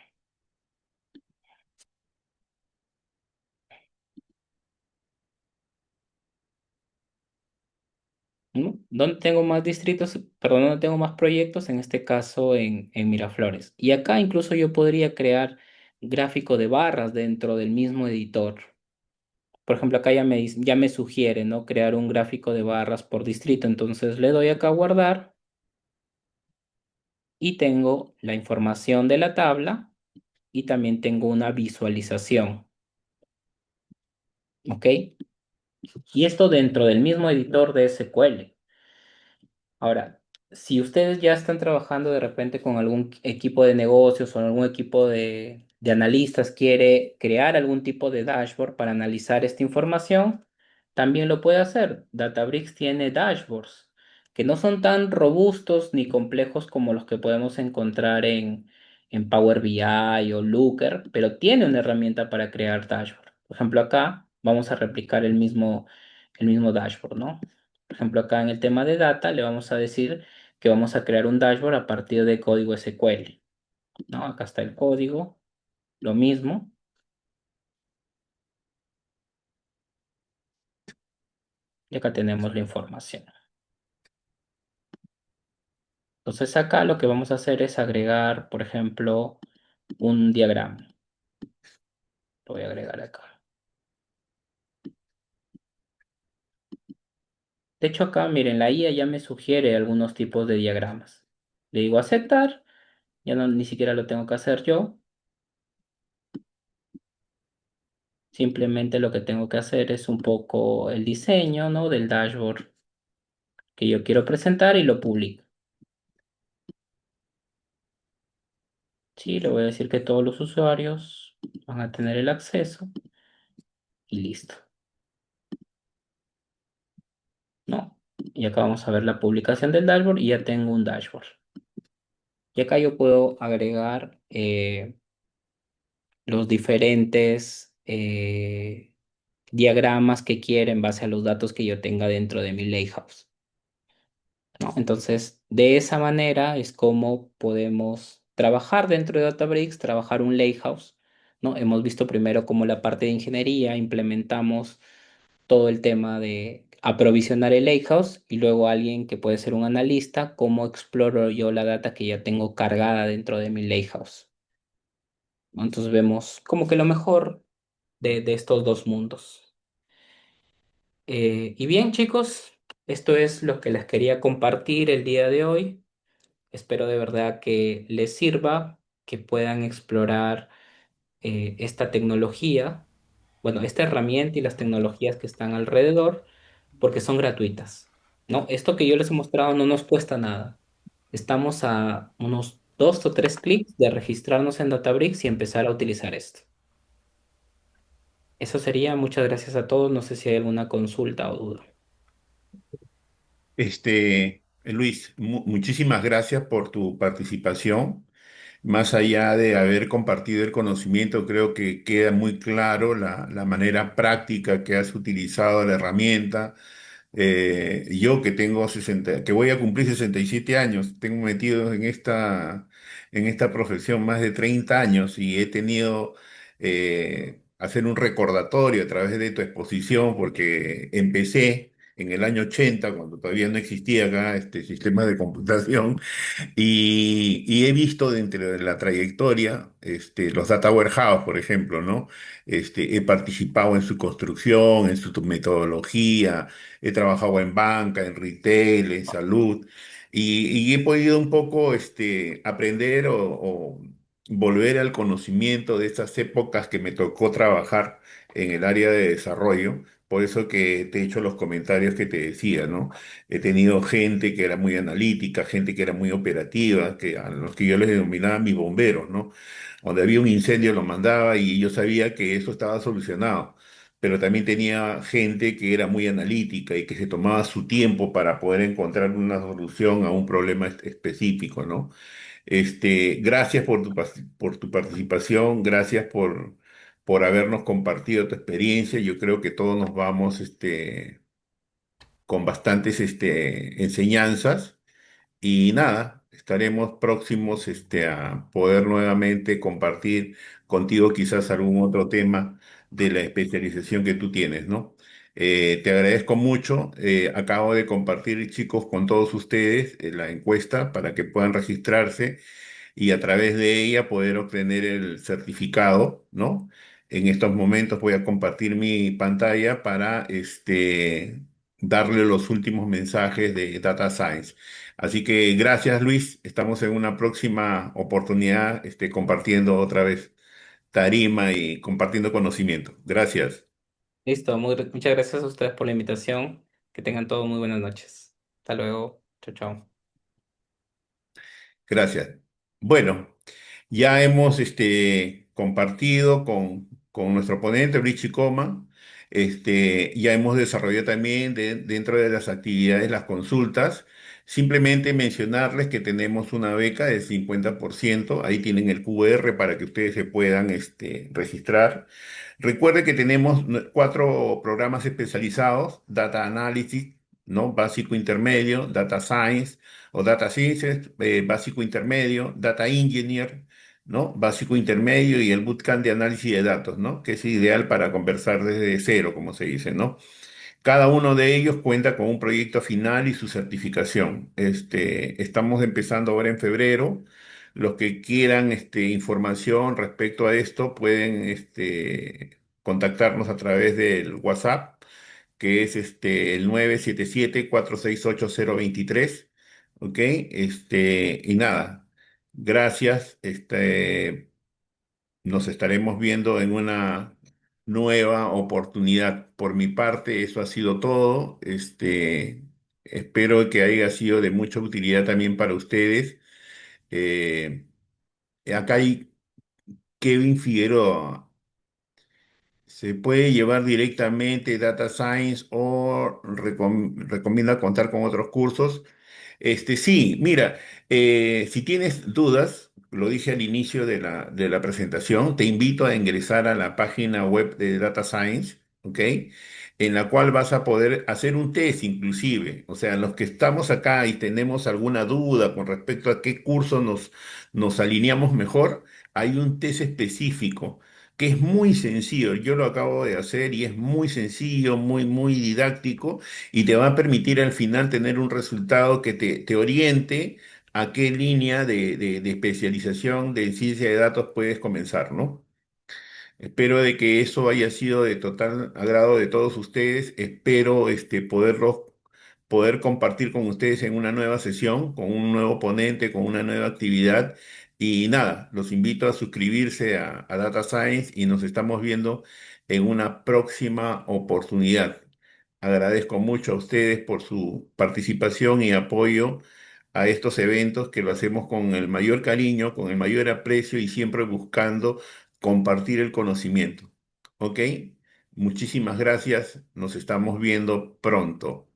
¿No? ¿Dónde tengo más distritos? Perdón, ¿dónde tengo más proyectos? En este caso en Miraflores. Y acá incluso yo podría crear gráfico de barras dentro del mismo editor. Por ejemplo, acá ya me sugiere, ¿no? Crear un gráfico de barras por distrito. Entonces le doy acá a guardar y tengo la información de la tabla y también tengo una visualización, ¿ok? Y esto dentro del mismo editor de SQL. Ahora, si ustedes ya están trabajando de repente con algún equipo de negocios o algún equipo de analistas, quiere crear algún tipo de dashboard para analizar esta información, también lo puede hacer. Databricks tiene dashboards que no son tan robustos ni complejos como los que podemos encontrar en Power BI o Looker, pero tiene una herramienta para crear dashboard. Por ejemplo, acá vamos a replicar el mismo dashboard, ¿no? Por ejemplo, acá en el tema de data le vamos a decir que vamos a crear un dashboard a partir de código SQL, ¿no? Acá está el código, lo mismo, y acá tenemos la información. Entonces acá lo que vamos a hacer es agregar, por ejemplo, un diagrama. Lo voy a agregar acá. De hecho acá, miren, la IA ya me sugiere algunos tipos de diagramas. Le digo aceptar, ya no ni siquiera lo tengo que hacer yo. Simplemente lo que tengo que hacer es un poco el diseño, ¿no? Del dashboard que yo quiero presentar y lo publico. Sí, le voy a decir que todos los usuarios van a tener el acceso y listo, ¿no? Y acá vamos a ver la publicación del dashboard y ya tengo un dashboard. Y acá yo puedo agregar los diferentes diagramas que quiera en base a los datos que yo tenga dentro de mi Lakehouse, ¿no? Entonces, de esa manera es como podemos trabajar dentro de Databricks, trabajar un lakehouse, ¿no? Hemos visto primero como la parte de ingeniería, implementamos todo el tema de aprovisionar el lakehouse y luego alguien que puede ser un analista, cómo exploro yo la data que ya tengo cargada dentro de mi lakehouse, ¿no? Entonces vemos como que lo mejor de estos dos mundos. Y bien, chicos, esto es lo que les quería compartir el día de hoy. Espero de verdad que les sirva, que puedan explorar esta tecnología, bueno, esta herramienta y las tecnologías que están alrededor, porque son gratuitas, ¿no? Esto que yo les he mostrado no nos cuesta nada. Estamos a unos 2 o 3 clics de registrarnos en Databricks y empezar a utilizar esto. Eso sería, muchas gracias a todos. No sé si hay alguna consulta o duda. Luis, muchísimas gracias por tu participación. Más allá de haber compartido el conocimiento, creo que queda muy claro la manera práctica que has utilizado la herramienta. Yo que tengo 60, que voy a cumplir 67 años, tengo metido en esta profesión más de 30 años y he tenido hacer un recordatorio a través de tu exposición porque empecé en el año 80, cuando todavía no existía acá este sistema de computación. Y he visto dentro de la trayectoria los data warehouse, por ejemplo, ¿no? He participado en su construcción, en su metodología, he trabajado en banca, en retail, en salud, y he podido un poco aprender o volver al conocimiento de esas épocas que me tocó trabajar en el área de desarrollo. Por eso que te he hecho los comentarios que te decía, ¿no? He tenido gente que era muy analítica, gente que era muy operativa, que a los que yo les denominaba mis bomberos, ¿no? Donde había un incendio lo mandaba y yo sabía que eso estaba solucionado. Pero también tenía gente que era muy analítica y que se tomaba su tiempo para poder encontrar una solución a un problema específico, ¿no? Gracias por por tu participación, gracias por habernos compartido tu experiencia. Yo creo que todos nos vamos, con bastantes enseñanzas y nada, estaremos próximos a poder nuevamente compartir contigo quizás algún otro tema de la especialización que tú tienes, ¿no? Te agradezco mucho. Acabo de compartir, chicos, con todos ustedes la encuesta para que puedan registrarse y a través de ella poder obtener el certificado, ¿no? En estos momentos voy a compartir mi pantalla para darle los últimos mensajes de Data Science. Así que gracias, Luis. Estamos en una próxima oportunidad, compartiendo otra vez tarima y compartiendo conocimiento. Gracias. Listo, muchas gracias a ustedes por la invitación. Que tengan todos muy buenas noches. Hasta luego. Chao, chao. Gracias. Bueno, ya hemos compartido con nuestro ponente, Richie Coma. Ya hemos desarrollado también dentro de las actividades las consultas. Simplemente mencionarles que tenemos una beca del 50%. Ahí tienen el QR para que ustedes se puedan registrar. Recuerde que tenemos 4 programas especializados: Data Analysis, ¿no? Básico intermedio, Data Science o Data Sciences, básico intermedio, Data Engineer, ¿no? Básico intermedio y el Bootcamp de análisis de datos, ¿no? Que es ideal para conversar desde cero, como se dice, ¿no? Cada uno de ellos cuenta con un proyecto final y su certificación. Estamos empezando ahora en febrero. Los que quieran información respecto a esto pueden contactarnos a través del WhatsApp, que es el 977-468-023. ¿Ok? Y nada, gracias. Nos estaremos viendo en una nueva oportunidad. Por mi parte, eso ha sido todo. Espero que haya sido de mucha utilidad también para ustedes. Eh, Acá hay Kevin Figueroa. Se puede llevar directamente Data Science o recomienda contar con otros cursos. Sí, mira, si tienes dudas, lo dije al inicio de la presentación, te invito a ingresar a la página web de Data Science, ¿ok? En la cual vas a poder hacer un test inclusive. O sea, los que estamos acá y tenemos alguna duda con respecto a qué curso nos alineamos mejor, hay un test específico que es muy sencillo. Yo lo acabo de hacer y es muy sencillo, muy didáctico y te va a permitir al final tener un resultado que te oriente a qué línea de especialización de ciencia de datos puedes comenzar, ¿no? Espero de que eso haya sido de total agrado de todos ustedes. Espero poder compartir con ustedes en una nueva sesión, con un nuevo ponente, con una nueva actividad. Y nada, los invito a suscribirse a Data Science y nos estamos viendo en una próxima oportunidad. Agradezco mucho a ustedes por su participación y apoyo a estos eventos que lo hacemos con el mayor cariño, con el mayor aprecio y siempre buscando compartir el conocimiento. ¿Ok? Muchísimas gracias. Nos estamos viendo pronto.